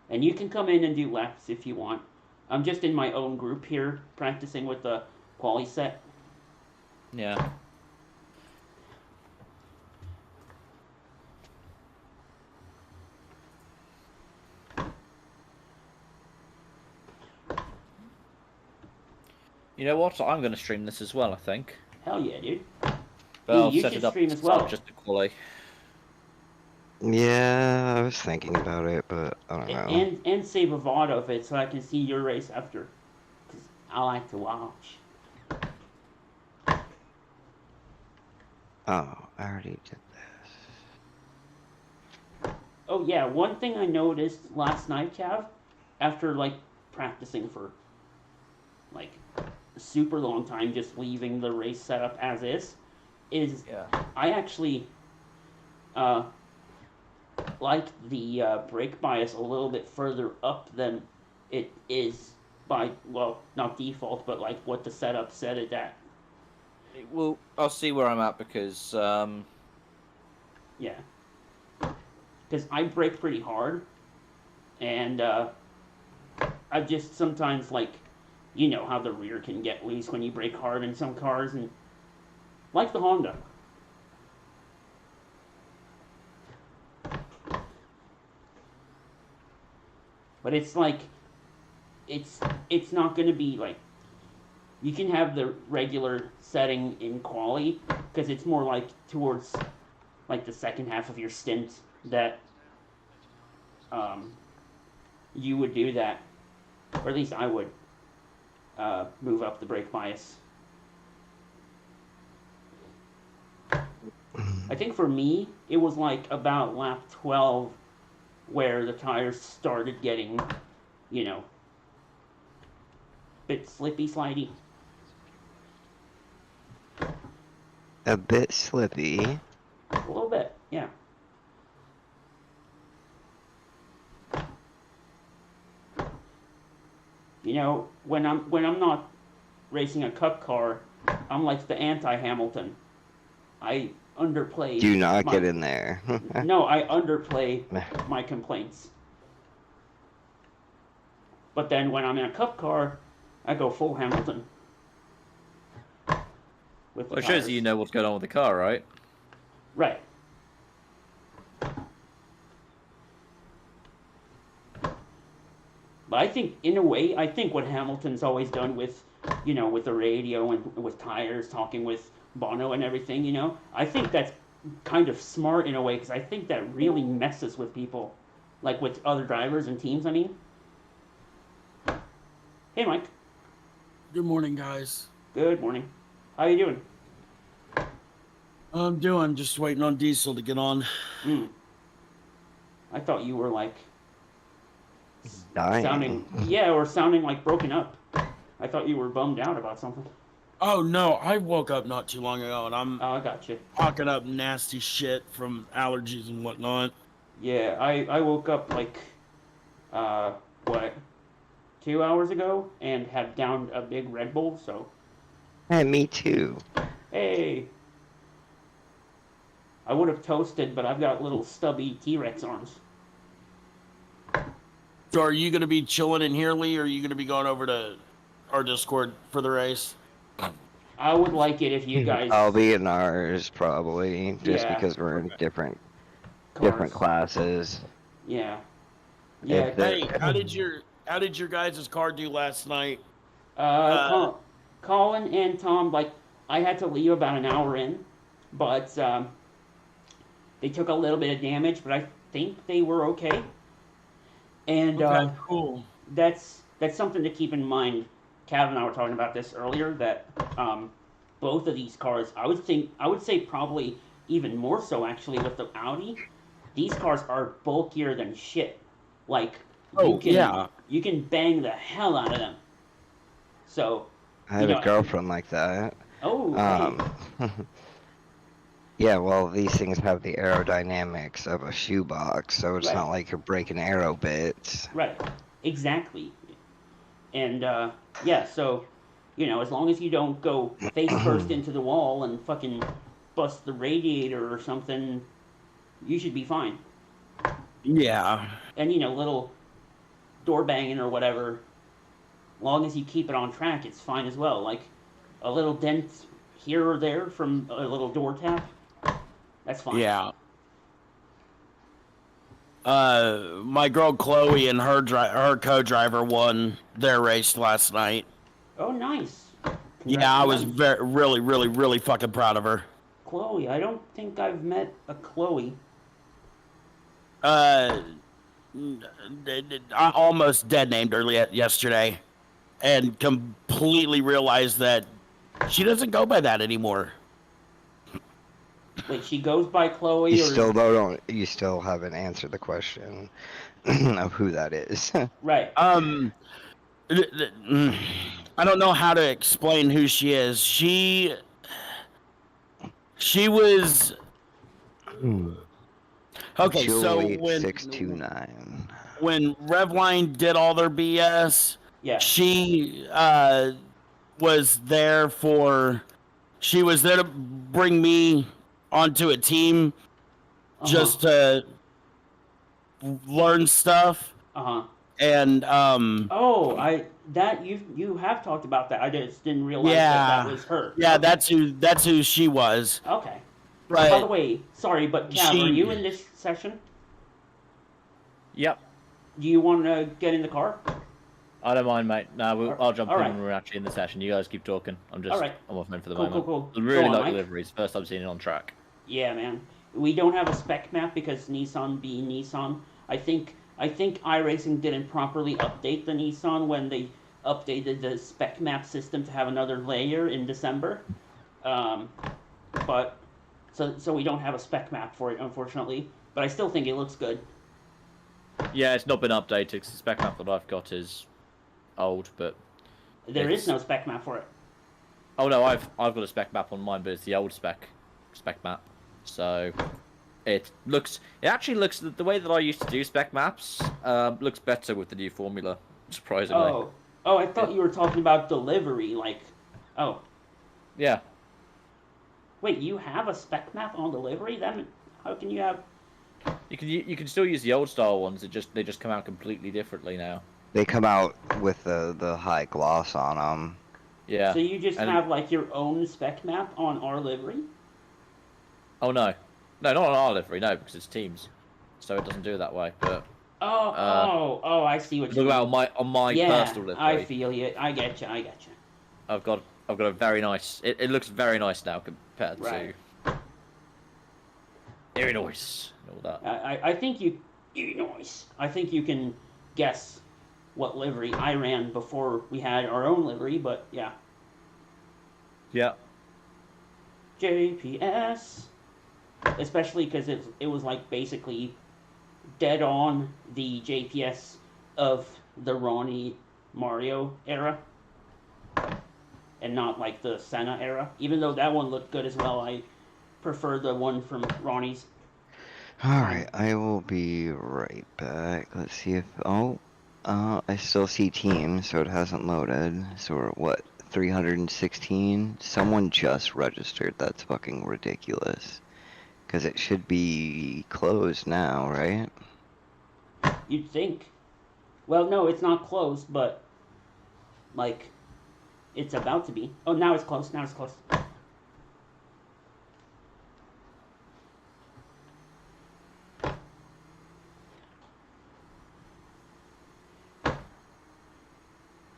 And you can come in and do laps if you want. I'm just in my own group here practicing with the quali set. Yeah. You know what? I'm going to stream this as well, I think. Hell yeah, dude. But I'll you set should it up stream as well. just to quali. Yeah, I was thinking about it, but I don't know. And save a VOD of it so I can see your race after. Because I like to watch. Oh, I already did this. Oh yeah, one thing I noticed last night, Cav, after like practicing for like a super long time, just leaving the race setup as is I actually like the brake bias a little bit further up than it is by, well, not default, but like what the setup set it at. Well, I'll see where I'm at because Yeah. Because I brake pretty hard, and I just sometimes, like, you know how the rear can get loose when you brake hard in some cars, and like the Honda. But it's like, it's not going to be like, you can have the regular setting in quali, because it's more like towards like the second half of your stint that you would do that, or at least I would move up the brake bias. I think for me, it was like about lap 12 where the tires started getting, you know, a bit slippy, slidey. A bit slippy. A little bit, yeah. You know, when I'm not racing a cup car, I'm like the anti-Hamilton. I underplay. Do not get in there. No, I underplay my complaints. But then when I'm in a cup car, I go full Hamilton. Well, it shows that you know what's going on with the car, right? Right. But I think, in a way, I think what Hamilton's always done with, you know, with the radio and with tires, talking with Bono and everything, you know, I think that's kind of smart in a way, because I think that really messes with people, like with other drivers and teams, I mean. Hey, Mike. Good morning, guys. Good morning. How you doing? I'm just waiting on Diesel to get on. I thought you were like Dying. sounding like broken up. I thought you were bummed out about something. Oh, no, I woke up not too long ago, and I'm Oh, I got you. talking up nasty shit from allergies and whatnot. Yeah, I woke up like, 2 hours ago and had downed a big Red Bull, so. Hey, me too. Hey. I would have toasted, but I've got little stubby T-Rex arms. So are you going to be chilling in here, Lee, or are you going to be going over to our Discord for the race? I would like it if you guys... I'll be in ours probably, just Yeah. because we're in different Cars. classes. Yeah. If Yeah. the- Hey, how did your guys' car do last night? Colin and Tom, like, I had to leave about an hour in, but they took a little bit of damage, but I think they were okay. And Okay, cool. that's something to keep in mind. Cav and I were talking about this earlier, that both of these cars, I would say probably even more so actually with the Audi, these cars are bulkier than shit. Like, you can bang the hell out of them. So I have a girlfriend like that. hey. Yeah, well, these things have the aerodynamics of a shoebox, so it's Right. not like you're breaking aero bits. Right, exactly. And yeah, so, you know, as long as you don't go face first into the wall and fucking bust the radiator or something, you should be fine. Yeah. And, you know, little door banging or whatever, long as you keep it on track, it's fine as well. Like, a little dent here or there from a little door tap, that's fine. Yeah. My girl Chloe and her co-driver won their race last night. Oh, nice. Yeah, I was Congratulations. really fucking proud of her. Chloe, I don't think I've met a Chloe. I almost dead named her yesterday, and completely realized that she doesn't go by that anymore. Wait, she goes by Chloe, You or you still haven't answered the question of who that is. right? I don't know how to explain who she is. She was okay. So when 629. when Revline did all their BS, Yeah. she was there to bring me onto a team just to learn stuff. And Oh, you have talked about that. I just didn't realize that was her. Yeah, Okay. that's who she was. Okay. Right. By the way, sorry, but Cav, She- are you in this session? Yep. Do you want to get in the car? I don't mind, mate. No, I'll jump in Alright. when we're actually in the session. You guys keep talking. I'm Alright. off mode for the Cool, moment. cool. I really Go on, like Mike. deliveries. First time seeing it on track. Yeah, man. We don't have a spec map because Nissan being Nissan. I think iRacing didn't properly update the Nissan when they updated the spec map system to have another layer in December. But so we don't have a spec map for it, unfortunately. But I still think it looks good. Yeah, it's not been updated because the spec map that I've got is old, but There is no spec map for it. oh no, I've got a spec map on mine, but it's the old spec map. So it actually looks the way that I used to do spec maps looks better with the new formula, surprisingly. Oh, I thought you were talking about delivery. Like, oh, Yeah. wait, you have a spec map on delivery? Then how can you have? You can still use the old style ones. They just come out completely differently now. They come out with the high gloss on them. Yeah. So you just And- have like your own spec map on our livery? Oh no, not on our livery. No, because it's teams, so it doesn't do it that way. But Oh! I see what you Look mean. about on my personal livery. I feel you. I get you. I've got a very nice. It looks very nice now compared Right. to Illinois and all that. I think you Illinois. I think you can guess what livery I ran before we had our own livery, but yeah. Yeah. JPS, especially because it was like basically dead on the JPS of the Ronnie Mario era, and not like the Senna era. Even though that one looked good as well, I prefer the one from Ronnie's. Alright, I will be right back. Let's see if... Oh, I still see teams, so it hasn't loaded. So we're at, what, 316? Someone just registered. That's fucking ridiculous. Because it should be closed now, right? You'd think. Well, no, it's not closed, but like it's about to be. Oh, now it's closed.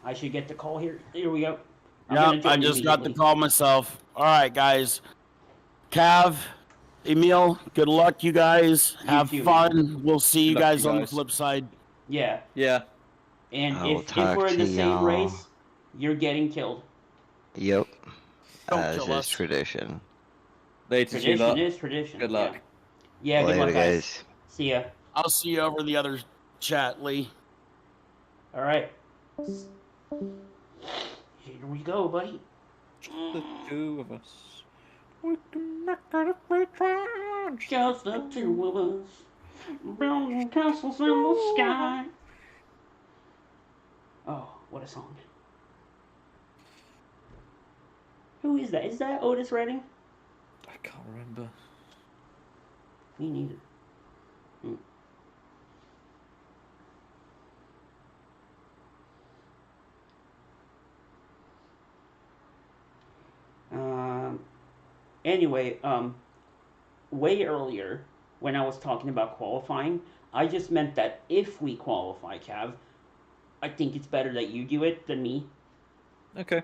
I should get the call here. Here we go. Yeah, I just got the call myself. All right, guys. Cav, Emil, good luck, you guys. Have fun. We'll see you guys on the flip side. Yeah. Yeah. And if we're in the same race, you're getting killed. Yep. Don't kill As us. is tradition. Tradition is tradition. Good luck. Yeah, good Later, luck, guys. See ya. I'll see you over in the other chat, Lee. All right. Here we go, buddy. The two of us. We can knock out a great challenge. Just the two of us. Building castles in the sky. Oh, what a song. Who is that? Is that Otis Redding? I can't remember. Me neither. Anyway, way earlier when I was talking about qualifying, I just meant that if we qualify, Cav, I think it's better that you do it than me. Okay.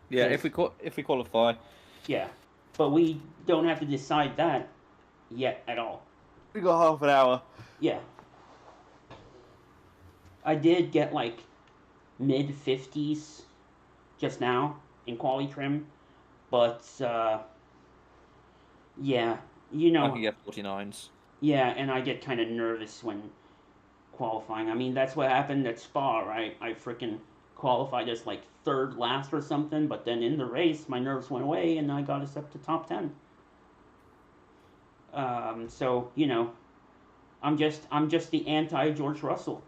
Yeah, if we qualify. Yeah, but we don't have to decide that yet at all. We got half an hour. Yeah. I did get like mid-50s just now in quali trim, but yeah, you know. I can get 49s. Yeah, and I get kind of nervous when qualifying. I mean, that's what happened at Spa, right? I freaking qualified as like third last or something, but then in the race, my nerves went away and I got us up to top 10. So you know, I'm just the anti George Russell.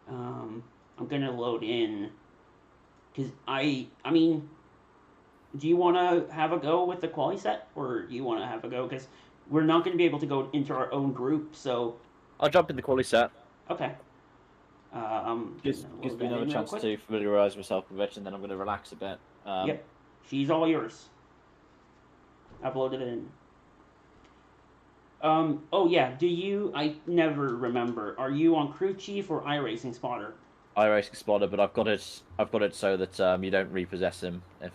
I'm gonna load in because I mean, do you want to have a go with the quali set, or do you want to have a go? Because we're not going to be able to go into our own group, so... I'll jump in the quali set. Okay. Gives me another chance to familiarise myself with it, and then I'm going to relax a bit. Yep. She's all yours. I've loaded it in. Oh yeah, I never remember. Are you on crew chief or iRacing spotter? iRacing spotter, but I've got it so that you don't repossess him if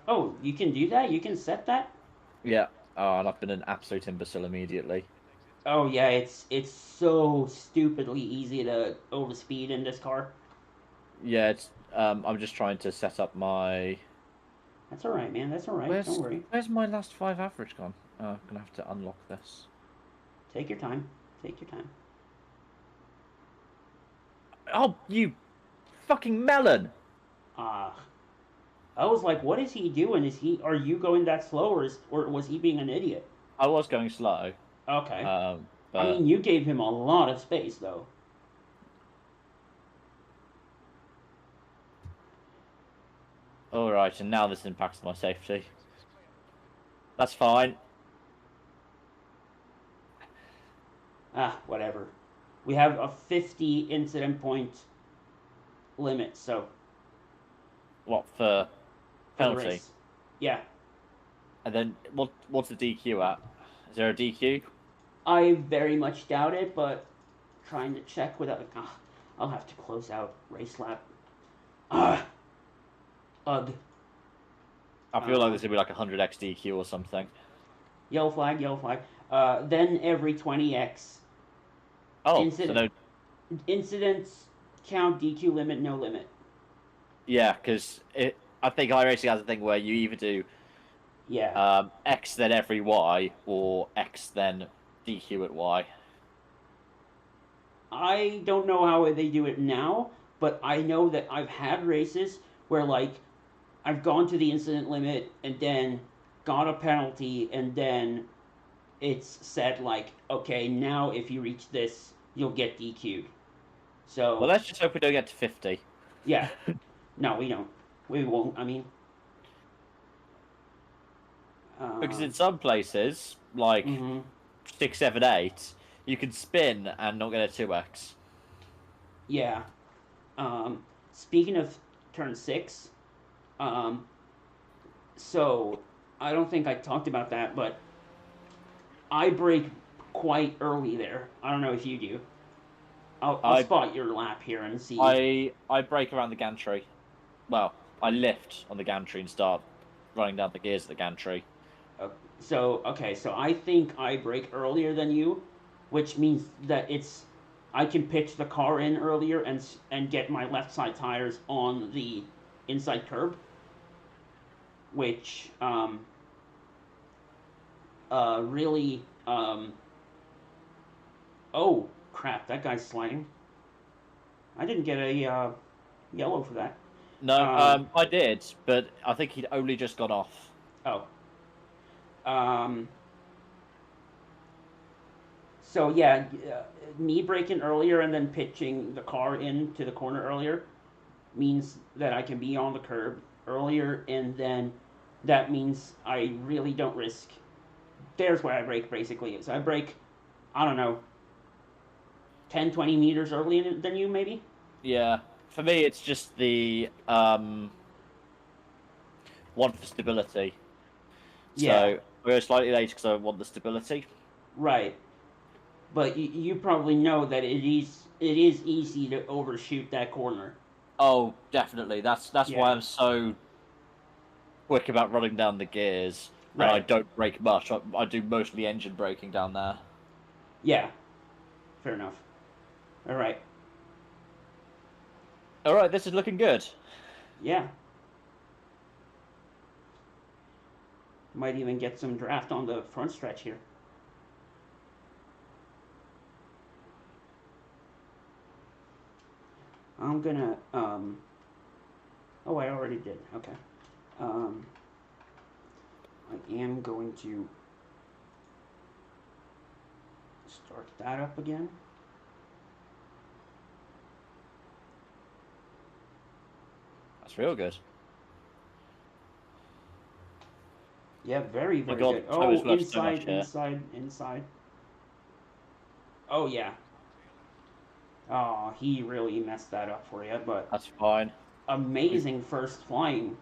Oh, you can do that? You can set that? Yeah. Oh, and I've been an absolute imbecile immediately. Oh yeah, it's so stupidly easy to overspeed in this car. Yeah, it's I'm just trying to set up my... That's alright, man, that's alright, don't worry. Where's my last 5 average gone? Oh, I'm gonna have to unlock this. Take your time. Take your time. Oh, you fucking melon! I was like, what is he doing? Are you going that slow, or was he being an idiot? I was going slow. Okay. But... I mean, you gave him a lot of space, though. Alright, and now this impacts my safety. That's fine. Whatever. We have a 50 incident point limit, so... What, for penalty? Yeah. And then, what's the DQ at? Is there a DQ? I very much doubt it, but trying to check without. I'll have to close out race lap. Ugh. I feel like there's gonna be like 100 XDQ or something. Yellow flag, yellow flag. Then every 20x. Oh, so no. Incidents count, DQ limit, no limit. Yeah, because I think iRacing has a thing where you either do X then every Y or X then DQ at Y. I don't know how they do it now, but I know that I've had races where, like, I've gone to the incident limit and then got a penalty, and then it's said, like, okay, now if you reach this, you'll get DQ'd. So. Well, let's just hope we don't get to 50. Yeah. No, we don't. We won't, I mean. Because in some places, like 6, 7, 8, you can spin and not get a 2x. Yeah. Speaking of turn 6, so I don't think I talked about that, but I brake quite early there. I don't know if you do. I'll spot your lap here and see. I brake around the gantry. Well, I lift on the gantry and start running down the gears of the gantry. So I think I brake earlier than you, which means that I can pitch the car in earlier and get my left side tires on the inside curb, which really oh crap, that guy's sliding. I didn't get a yellow for that. No, I did, but I think he'd only just got off. Oh. So yeah, me braking earlier and then pitching the car into the corner earlier means that I can be on the curb earlier, and then that means I really don't risk. There's where I brake, basically. So I brake, I don't know, 10, 20 meters earlier than you, maybe? Yeah. For me, it's just the one for stability. Yeah. So we're slightly late because I want the stability. Right. But you probably know that it is easy to overshoot that corner. Oh, definitely. That's why I'm so quick about running down the gears. Right. And I don't brake much. I do mostly engine braking down there. Yeah. Fair enough. All right. All right, this is looking good. Yeah. Might even get some draft on the front stretch here. I'm gonna, oh, I already did. Okay. I am going to start that up again. That's real good. Yeah, very, very good. Oh, inside. Oh, yeah. Oh, he really messed that up for you, but... That's fine. Amazing first flying.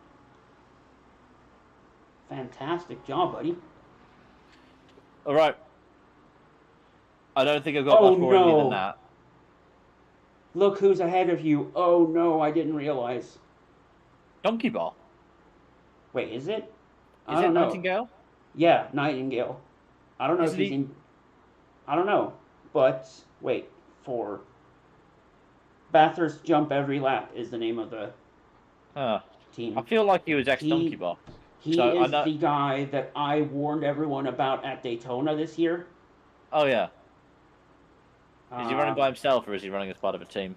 Fantastic job, buddy. All right. I don't think I've got much more in me than that. Look who's ahead of you. Oh, no, I didn't realize. Donkey Ball. Wait, is it? Is it Nightingale? Yeah, Nightingale. I don't know if he's in... I don't know. But, wait, for... Bathurst Jump Every Lap is the name of the team. I feel like he was ex-Donkey Ball. He is the guy that I warned everyone about at Daytona this year. Oh, yeah. Is he running by himself, or is he running as part of a team?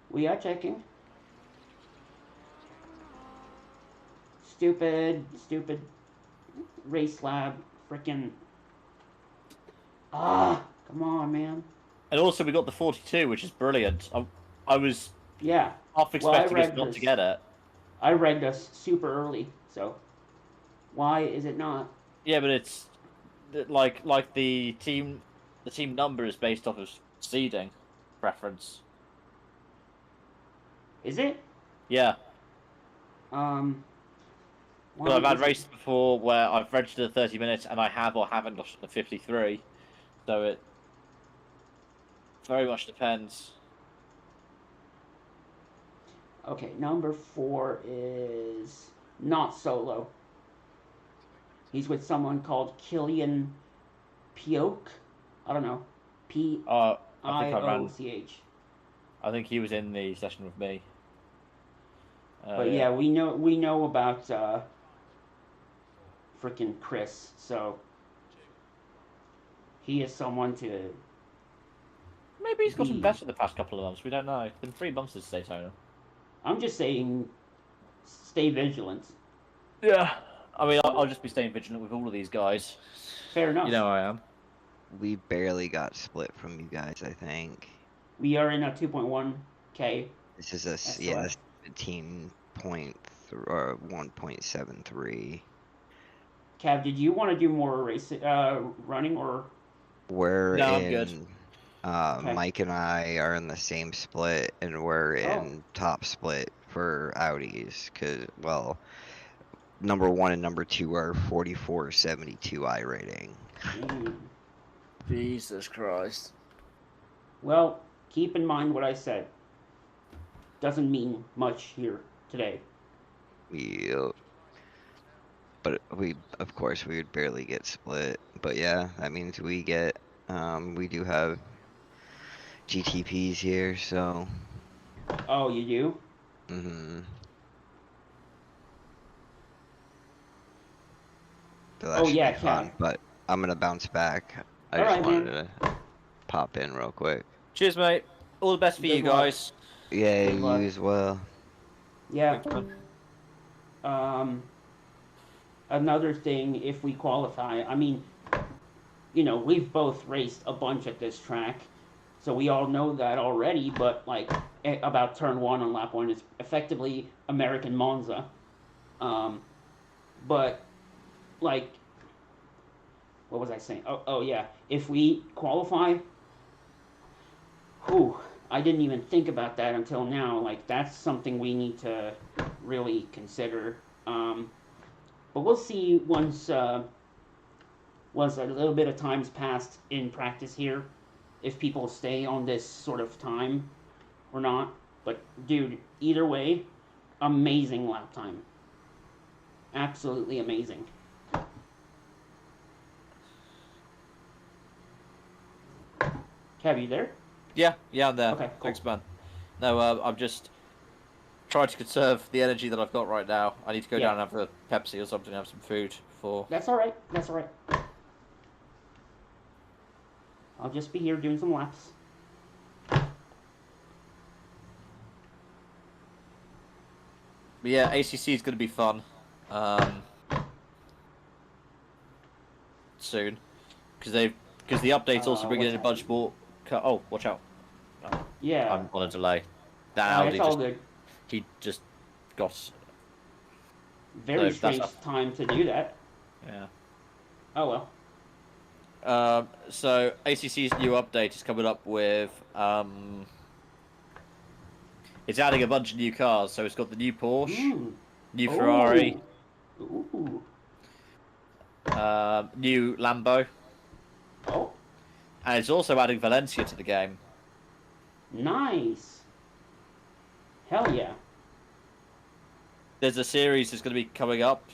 We are checking. Stupid race lab, frickin'. Come on, man. And also, we got the 42, which is brilliant. I was half expecting us not to get it. I regged us super early, so why is it not? Yeah, but it's like the team number is based off of seeding preference. Is it? Yeah. Well, I've had races before where I've registered 30 minutes and I have or haven't got the 53, So it very much depends. Okay, number 4 is not solo. He's with someone called Killian Pioch. I don't know. P-I-O-C-H. I think he was in the session with me. But yeah, we know about freaking Chris, so he is someone to. Maybe he's gotten better the past couple of months. We don't know. It's been 3 months since Daytona. I'm just saying, stay vigilant. Yeah. I mean, I'll just be staying vigilant with all of these guys. Fair enough. You know I am. We barely got split from you guys, I think. We are in a 2.1K. This is a 17.1.73. Cav, did you want to do more running or? We're no, in. I'm good. Okay. Mike and I are in the same split, and we're in top split for Audis. Cause number 1 and number 2 are 44.72 I rating. Jesus Christ. Well, keep in mind what I said. Doesn't mean much here today. But of course, we would barely get split. But yeah, that means we get, we do have GTPs here, so. Oh, you do? Mm-hmm. So that should be fun, but I'm gonna bounce back. I just wanted to pop in real quick. Cheers, mate. All the best for you guys. Yeah, you as well. Yeah. Another thing, if we qualify, I mean, you know, we've both raced a bunch at this track, so we all know that already, but, like, about turn 1 on lap 1 is effectively American Monza. But, like, what was I saying? Oh yeah, if we qualify, I didn't even think about that until now. Like, that's something we need to really consider. But we'll see once a little bit of time's passed in practice here, if people stay on this sort of time or not. But dude, either way, amazing lap time. Absolutely amazing. Cav, you there? Yeah, I'm there. Okay, cool. Thanks, man. No, I'm just trying to conserve the energy that I've got right now. I need to go down and have a Pepsi or something, have some food before. That's all right. That's all right. I'll just be here doing some laps. But yeah, ACC is going to be fun. Soon, because the update's also bringing in a bunch more. Oh, watch out! Yeah. I'm on a delay. It's all good. He just got. Very strange time to do that. Yeah. Oh well. So ACC's new update is coming up with it's adding a bunch of new cars. So it's got the new Porsche, new Ferrari, new Lambo. Oh. And it's also adding Valencia to the game. Nice. Hell yeah. There's a series that's going to be coming up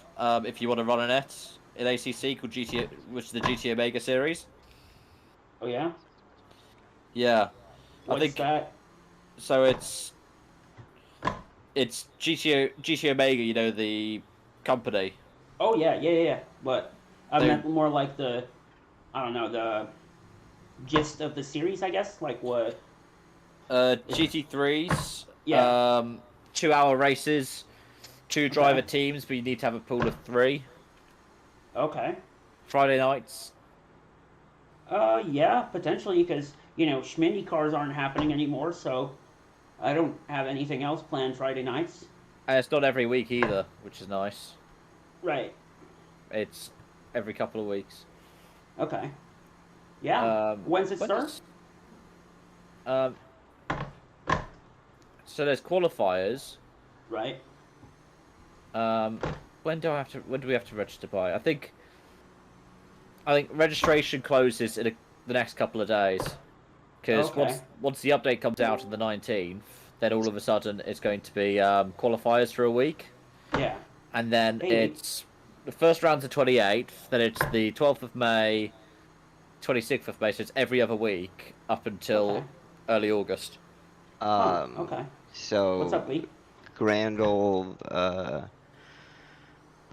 if you want to run an it in ACC called GT, which is the GT Omega series. Oh yeah. Yeah. What's that? So it's GT Omega, you know, the company. Oh yeah. But I meant more like the gist of the series, I guess. Like what? GT3s. Yeah. 2-hour races, 2 driver teams, but you need to have a pool of 3. Okay. Friday nights. Yeah, potentially, because Schmindy cars aren't happening anymore, so I don't have anything else planned Friday nights. And it's not every week either, which is nice. Right. It's every couple of weeks. Okay. Yeah. When's it start? So there's qualifiers. Right. When do we have to register by? I think registration closes in the next couple of days. Because Okay. once the update comes out on the 19th, then all of a sudden it's going to be qualifiers for a week. Yeah. And then Hey. it's the first round's the 28th, then it's the 12th of May, 26th of May, so it's every other week up until early August. Okay. So What's up, Lee? grand old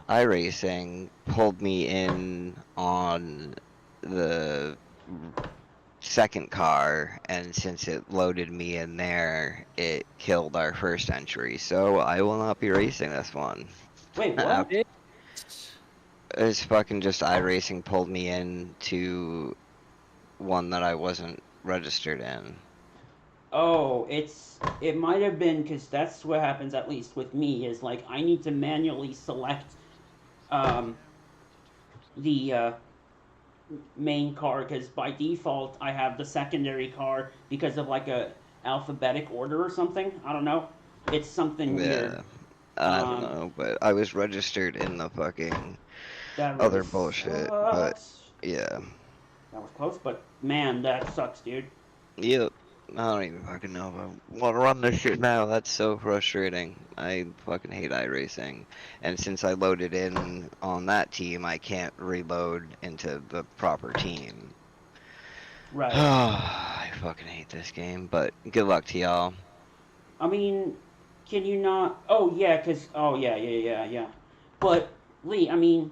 iRacing pulled me in on the second car, and since it loaded me in there, it killed our first entry. So I will not be racing this one. Wait, what? It's fucking just iRacing pulled me in to one that I wasn't registered in. Oh, it might have been because that's what happens, at least with me, is like I need to manually select the main car, because by default I have the secondary car because of like a alphabetic order or something. I don't know. It's something weird. I don't know, but I was registered in the fucking That really other bullshit, but sucks. yeah. That was close, but man, that sucks, dude. Yep. I don't even fucking know if I want to run this shit now. That's so frustrating. I fucking hate iRacing. And since I loaded in on that team, I can't reload into the proper team. Right. I fucking hate this game, but good luck to y'all. I mean, can you not? Oh yeah, cause yeah. But Lee, I mean,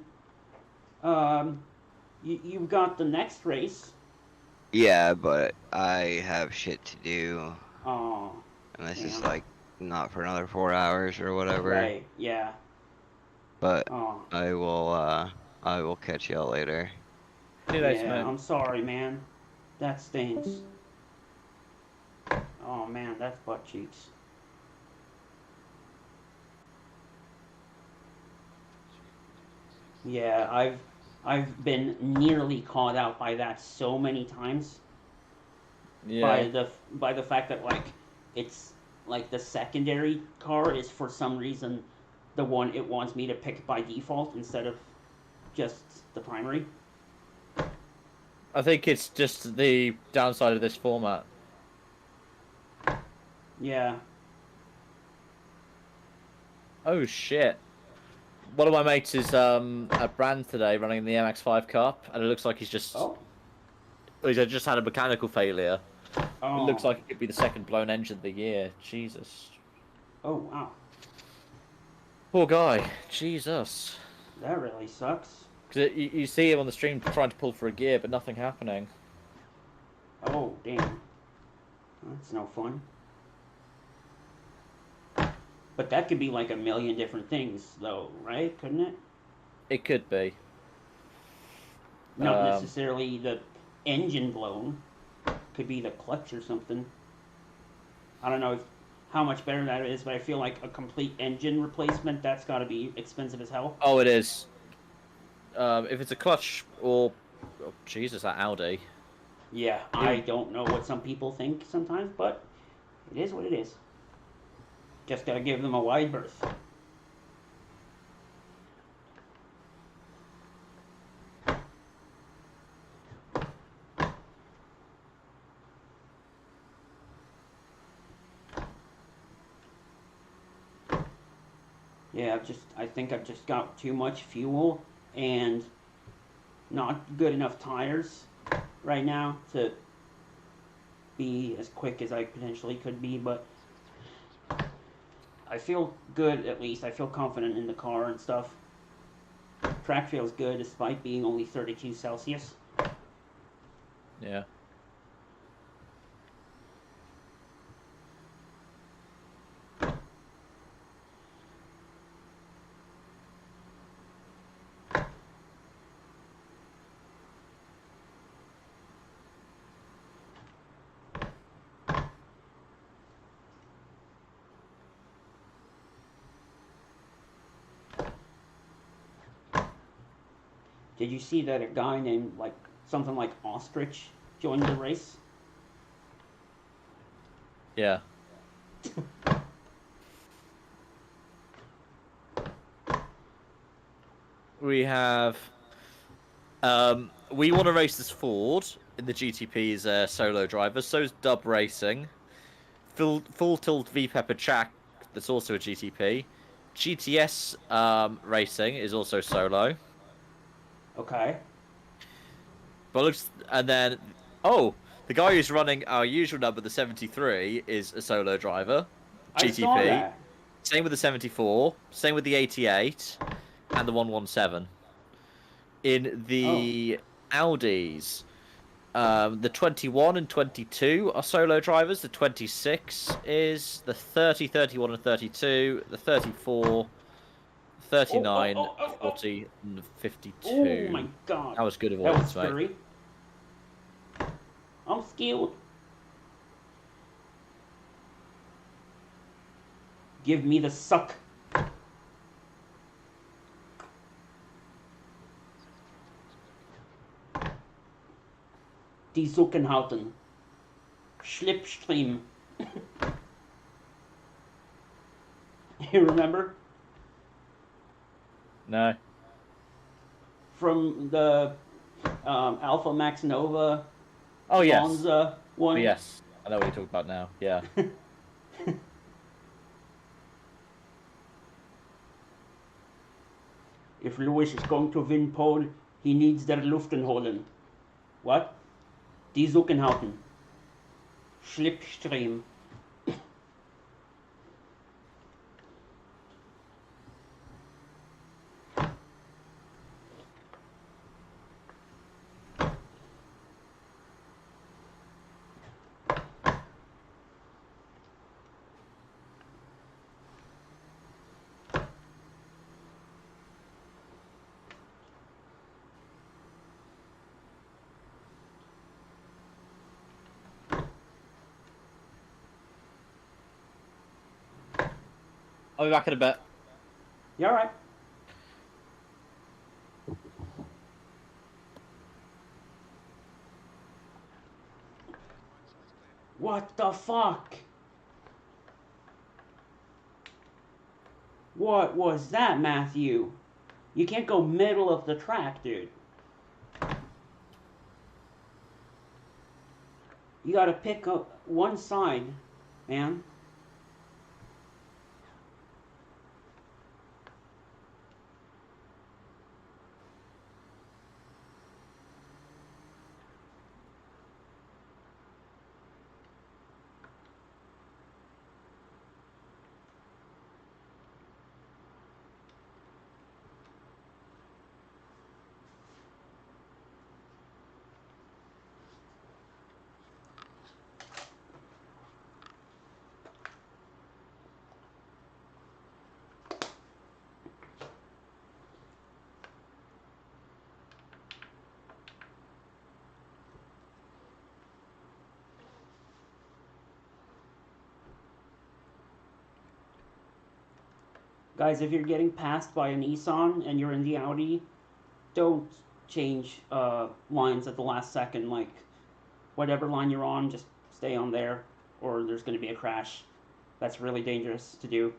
you got the next race. Yeah, but I have shit to do. Oh. And this is like not for another 4 hours or whatever. Right. Yeah. But I will catch y'all later. Yeah, I'm sorry, man. That stings. Oh man, that's butt cheeks. Yeah, I've been nearly caught out by that so many times. Yeah. By the fact that like it's like the secondary car is for some reason the one it wants me to pick by default instead of just the primary. I think it's just the downside of this format. Yeah. Oh shit. One of my mates is at Brand today running the MX-5 Cup, and it looks like he's just he's just had a mechanical failure. Oh. It looks like it could be the second blown engine of the year. Jesus. Oh wow. Poor guy. Jesus. That really sucks. Because you see him on the stream trying to pull for a gear, but nothing happening. Oh damn. That's no fun. But that could be like a million different things, though, right? Couldn't it? It could be. Not necessarily the engine blown. Could be the clutch or something. I don't know how much better that is, but I feel like a complete engine replacement, that's got to be expensive as hell. Oh, it is. If it's a clutch or... Oh, Jesus, that Audi. Yeah, I don't know what some people think sometimes, but it is what it is. Just gotta give them a wide berth. Yeah, I think I've just got too much fuel and not good enough tires right now to be as quick as I potentially could be, but I feel good, at least. I feel confident in the car and stuff. Track feels good despite being only 32 Celsius. Yeah. Did you see that a guy named something like Ostrich joined the race? Yeah. We have... we want to race this Ford, in the GTP is a solo driver. So is Dub Racing. Full Tilt V Pepper Track, that's also a GTP. GTS Racing is also solo. Okay. And then, oh, the guy who's running our usual number, the 73, is a solo driver. GTP. I saw that. Same with the 74. Same with the 88 and the 117. In the Audis, the 21 and 22 are solo drivers. The 26 is the 30, 31, and 32. The 34, 39, 40, and 52. Oh my god. That was good avoidance, that was scary. mate. I'm scared. Give me the suck. Die Zuckenhauten. Schlipstream. You remember? No. From the Alpha Max Nova. Oh, yes. Monza one. Oh, yes. I know what you're talking about now. Yeah. If Lewis is going to win pole, he needs der Luftenholen. What? Die Zuckenhauten. Schlipstream. I'll be back in a bit. You alright? What the fuck? What was that, Matthew? You can't go middle of the track, dude. You gotta pick up one side, man. Guys, if you're getting passed by a Nissan and you're in the Audi, don't change lines at the last second. Like, whatever line you're on, just stay on there, or there's going to be a crash. That's really dangerous to do.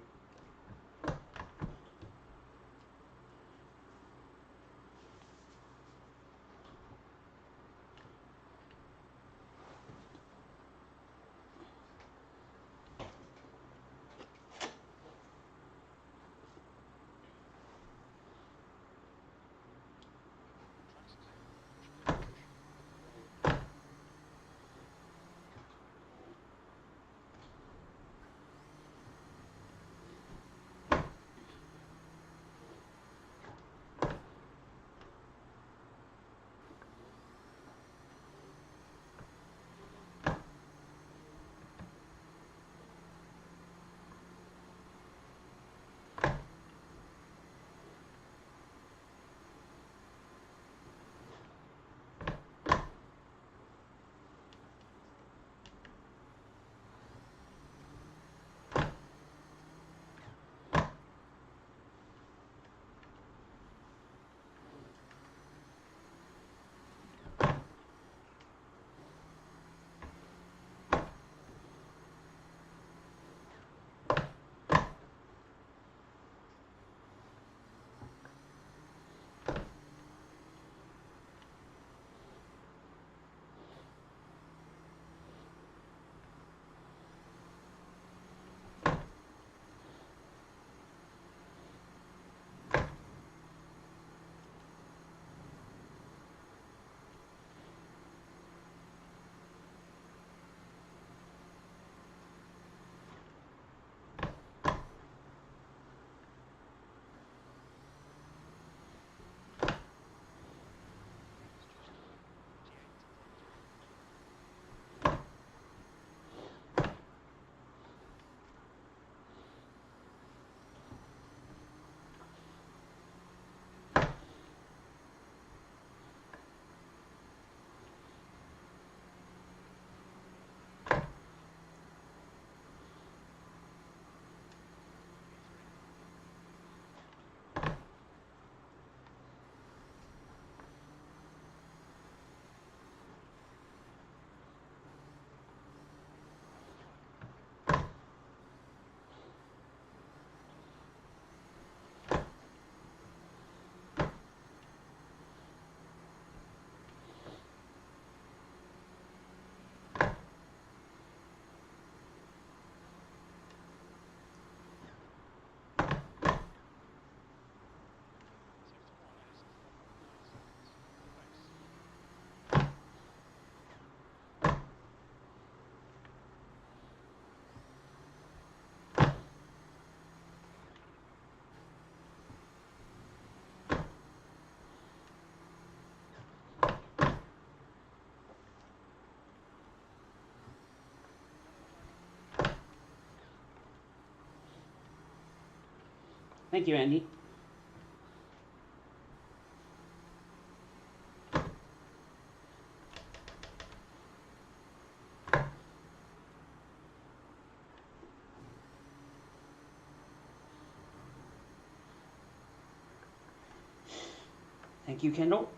Thank you, Andy. Thank you, Kendall.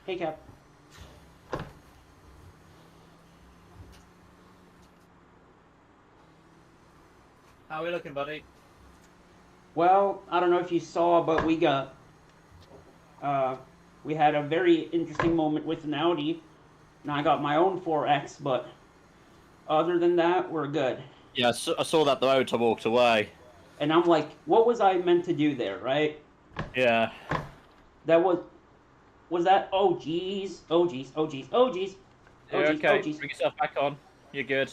Hey, Cap. How are we looking, buddy? Well, I don't know if you saw, but we had a very interesting moment with an Audi. Now I got my own 4X, but other than that, we're good. Yeah, I saw that the moment I walked away. And I'm like, what was I meant to do there, right? Yeah. That was that? Oh geez, oh geez, oh geez, oh geez. You're oh geez, okay. Oh geez. Bring yourself back on. You're good.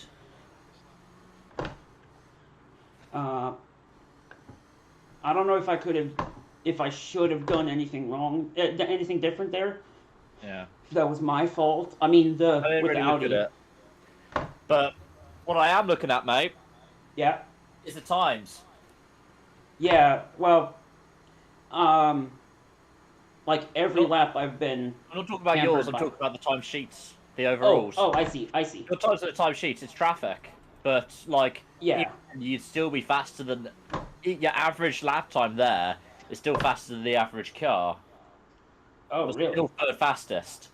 I don't know if I should have done anything wrong, anything different there. Yeah. That was my fault. I mean, with really the Audi. look at it. But what I am looking at, mate, Yeah. is the times. Yeah. Well, like every lap I've been. I'm not talking about yours. I'm talking about the time sheets, the Oh, overalls. I see. I see. Your times at the time sheets, it's traffic, but like, Yeah. you'd still be faster than your average lap time. There is still faster than the average car. Oh, really? Still third fastest.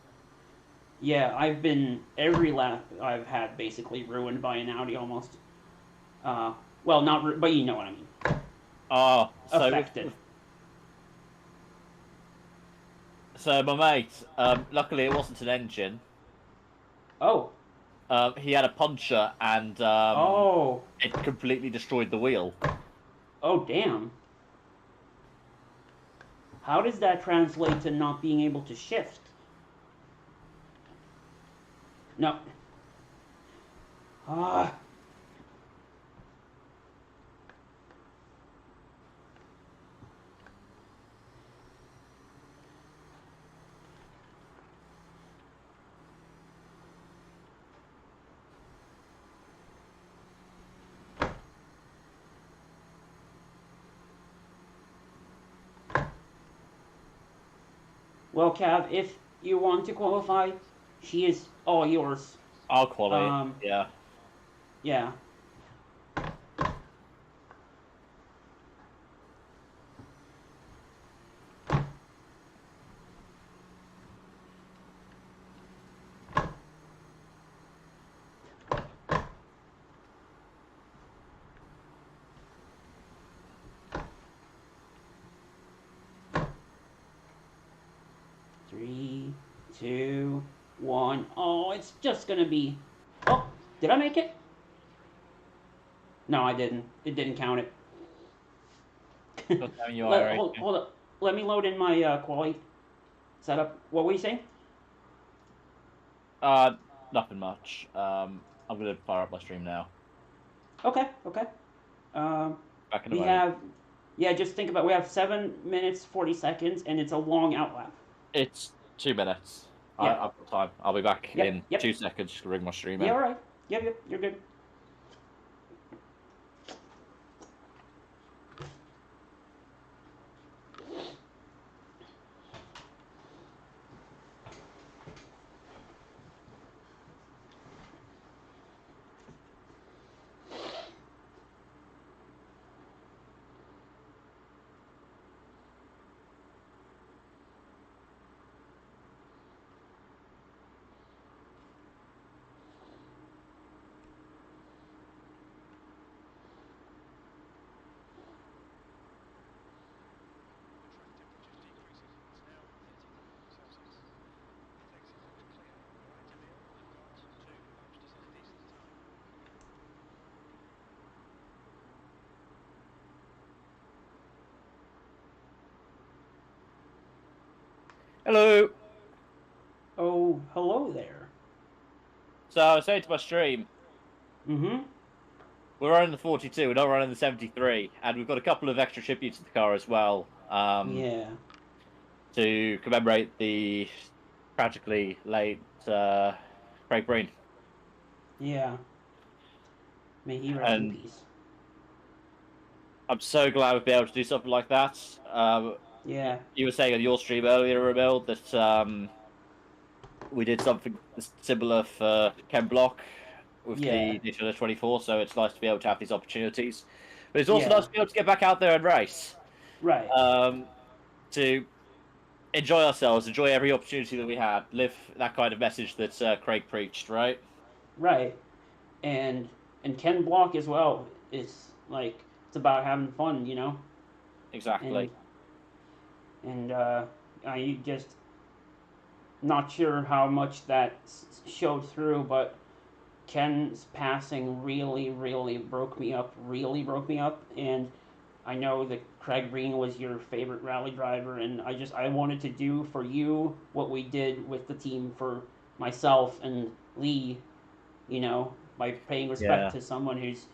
Yeah, I've been every lap I've had basically ruined by an Audi almost. Well, not, but you know what I mean. Oh, so Affected. So my mate, luckily it wasn't an engine. Oh. He had a puncture and Oh. it completely destroyed the wheel. Oh, damn. How does that translate to not being able to shift? No. Ah. Well, Cav, if you want to qualify, she is all yours. I'll qualify. Yeah. Yeah. Three, two, one. Oh, it's just gonna be. Oh, did I make it? No, I didn't. It didn't count it. Hold up. Let me load in my quality setup. What were you saying? Nothing much. I'm gonna fire up my stream now. Okay. Back in a We moment. have Yeah, just think about, we have 7 minutes 40 seconds, and it's a long outlap. It's 2 minutes. Yeah. I've got time. I'll be back Yep, in yep. 2 seconds. Just ring my stream in. Yeah, all right. Yep, you're good. Hello. Oh, hello there. So I was saying to my stream, Mm-hmm. we're running the 42, we're not running the 73, and we've got a couple of extra tributes to the car as well. Yeah. To commemorate the tragically late Craig Breen. Yeah. May he rest in And peace. I'm so glad we'd be able to do something like that. Yeah. You were saying on your stream earlier, Emil, that we did something similar for Ken Block with Yeah. the Daytona 24, so it's nice to be able to have these opportunities. But it's also Yeah. nice to be able to get back out there and race. Right. To enjoy ourselves, enjoy every opportunity that we had, live that kind of message that Craig preached, right? Right. And Ken Block as well. It's like, it's about having fun, you know? Exactly. And I just not sure how much that showed through, but Ken's passing really, really broke me up. And I know that Craig Breen was your favorite rally driver, and I wanted to do for you what we did with the team for myself and Lee, you know, by paying respect to someone who's,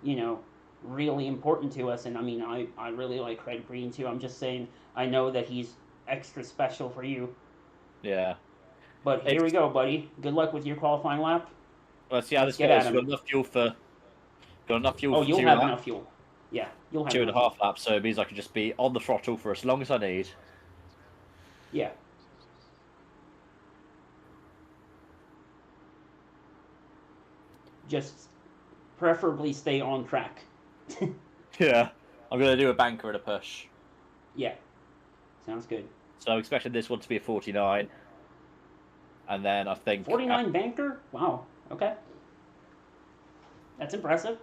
you know, really important to us. And I mean, I really like Craig Breen too. I'm just saying, I know that he's extra special for you. Yeah. But here we go, buddy. Good luck with your qualifying lap. Let's see how Let's this get goes. at We've him. got enough fuel Oh, for you'll have enough fuel. Yeah, you'll have 2.5 laps, so it means I can just be on the throttle for as long as I need. Yeah. Just preferably stay on track. Yeah. I'm going to do a banker and a push. Yeah. Sounds good. So I'm expecting this one to be a 49. And then I think... 49 banker? Wow. Okay. That's impressive.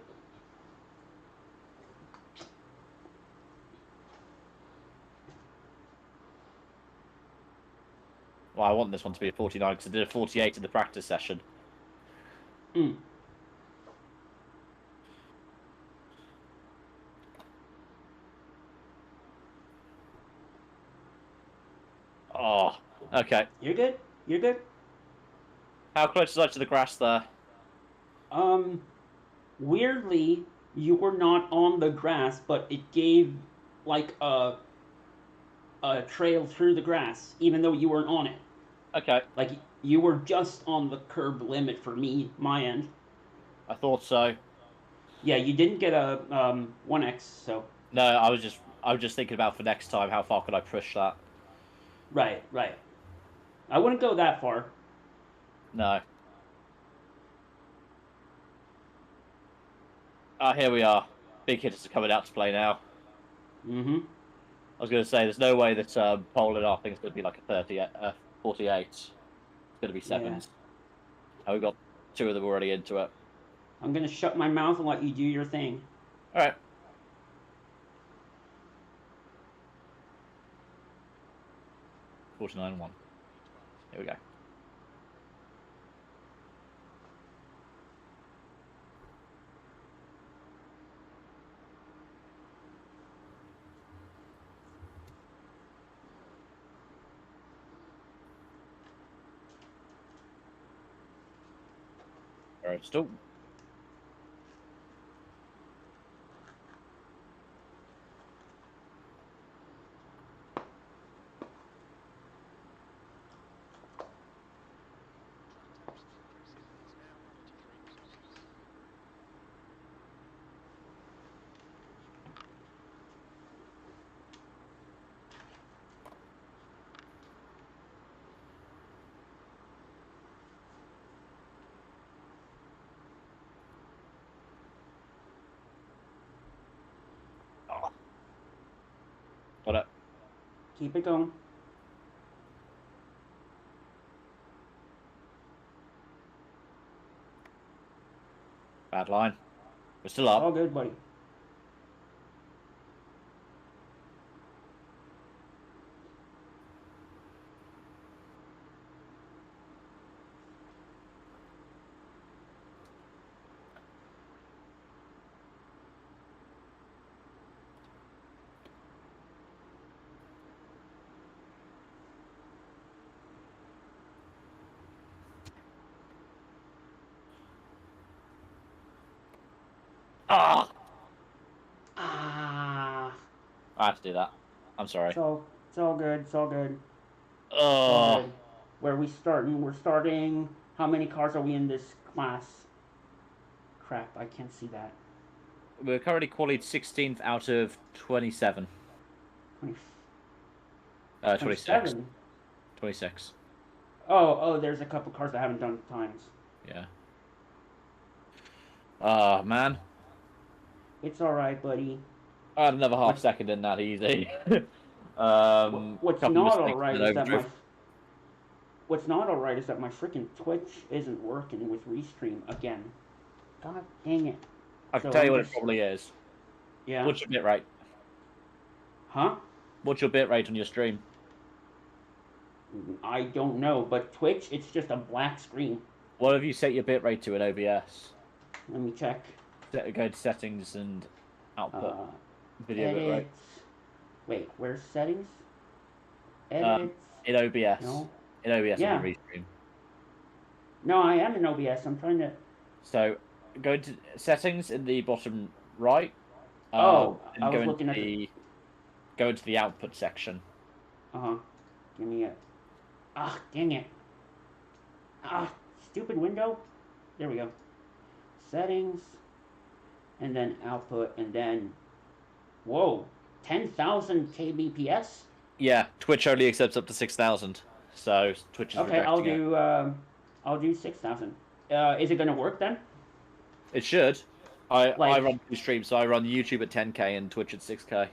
Well, I want this one to be a 49 because I did a 48 in the practice session. Oh, okay. You're good. You're good. How close was I to the grass there? Weirdly, you were not on the grass, but it gave like a trail through the grass, even though you weren't on it. Okay. Like you were just on the curb limit for my end. I thought so. Yeah, you didn't get a 1x, so. No, I was just thinking about for next time, how far could I push that? Right. I wouldn't go that far. No. Here we are. Big hitters are coming out to play now. Mm-hmm. I was going to say, there's no way that Poland I think is going to be like a 48. It's going to be 7s. Yeah. And we've got 2 of them already into it. I'm going to shut my mouth and let you do your thing. All right. $49.1. Here we go. All right, still. Got it. Keep it going. Bad line. We're still up. All good, buddy. Ah! Ah. I have to do that. I'm sorry. It's all good. It's all good. Oh. All good. Where are we starting? We're starting. How many cars are we in this class? Crap, I can't see that. We're currently qualified 16th out of 27. 26. 27? 26. Oh, there's a couple cars that haven't done times. Yeah. Ah, man. It's alright, buddy. I had another half second in that easy. What's couple not mistakes alright in is that overdrive. What's not alright is that my freaking Twitch isn't working with Restream again. God dang it. I can So tell you I'm what just- it probably is. Yeah. What's your bitrate? Huh? What's your bitrate on your stream? I don't know, but Twitch, it's just a black screen. What have you set your bitrate to in OBS? Let me check. Go to settings and output video bitrate. Edits. Wait, where's settings? Edits. In OBS. No. In OBS Yeah. on the Restream. No, I am in OBS. I'm trying to. So go into settings in the bottom right. Oh, and I go was looking into at the go into the output section. Give me a. Ah, dang it. Ah, stupid window. There we go. Settings. And then output, and then. Whoa, 10,000 kbps. Yeah, Twitch only accepts up to 6,000, so Twitch is Okay, I'll rejecting it. do 6,000. Is it gonna work then? It should. I Like- run two streams, so I run YouTube at 10k and Twitch at 6k.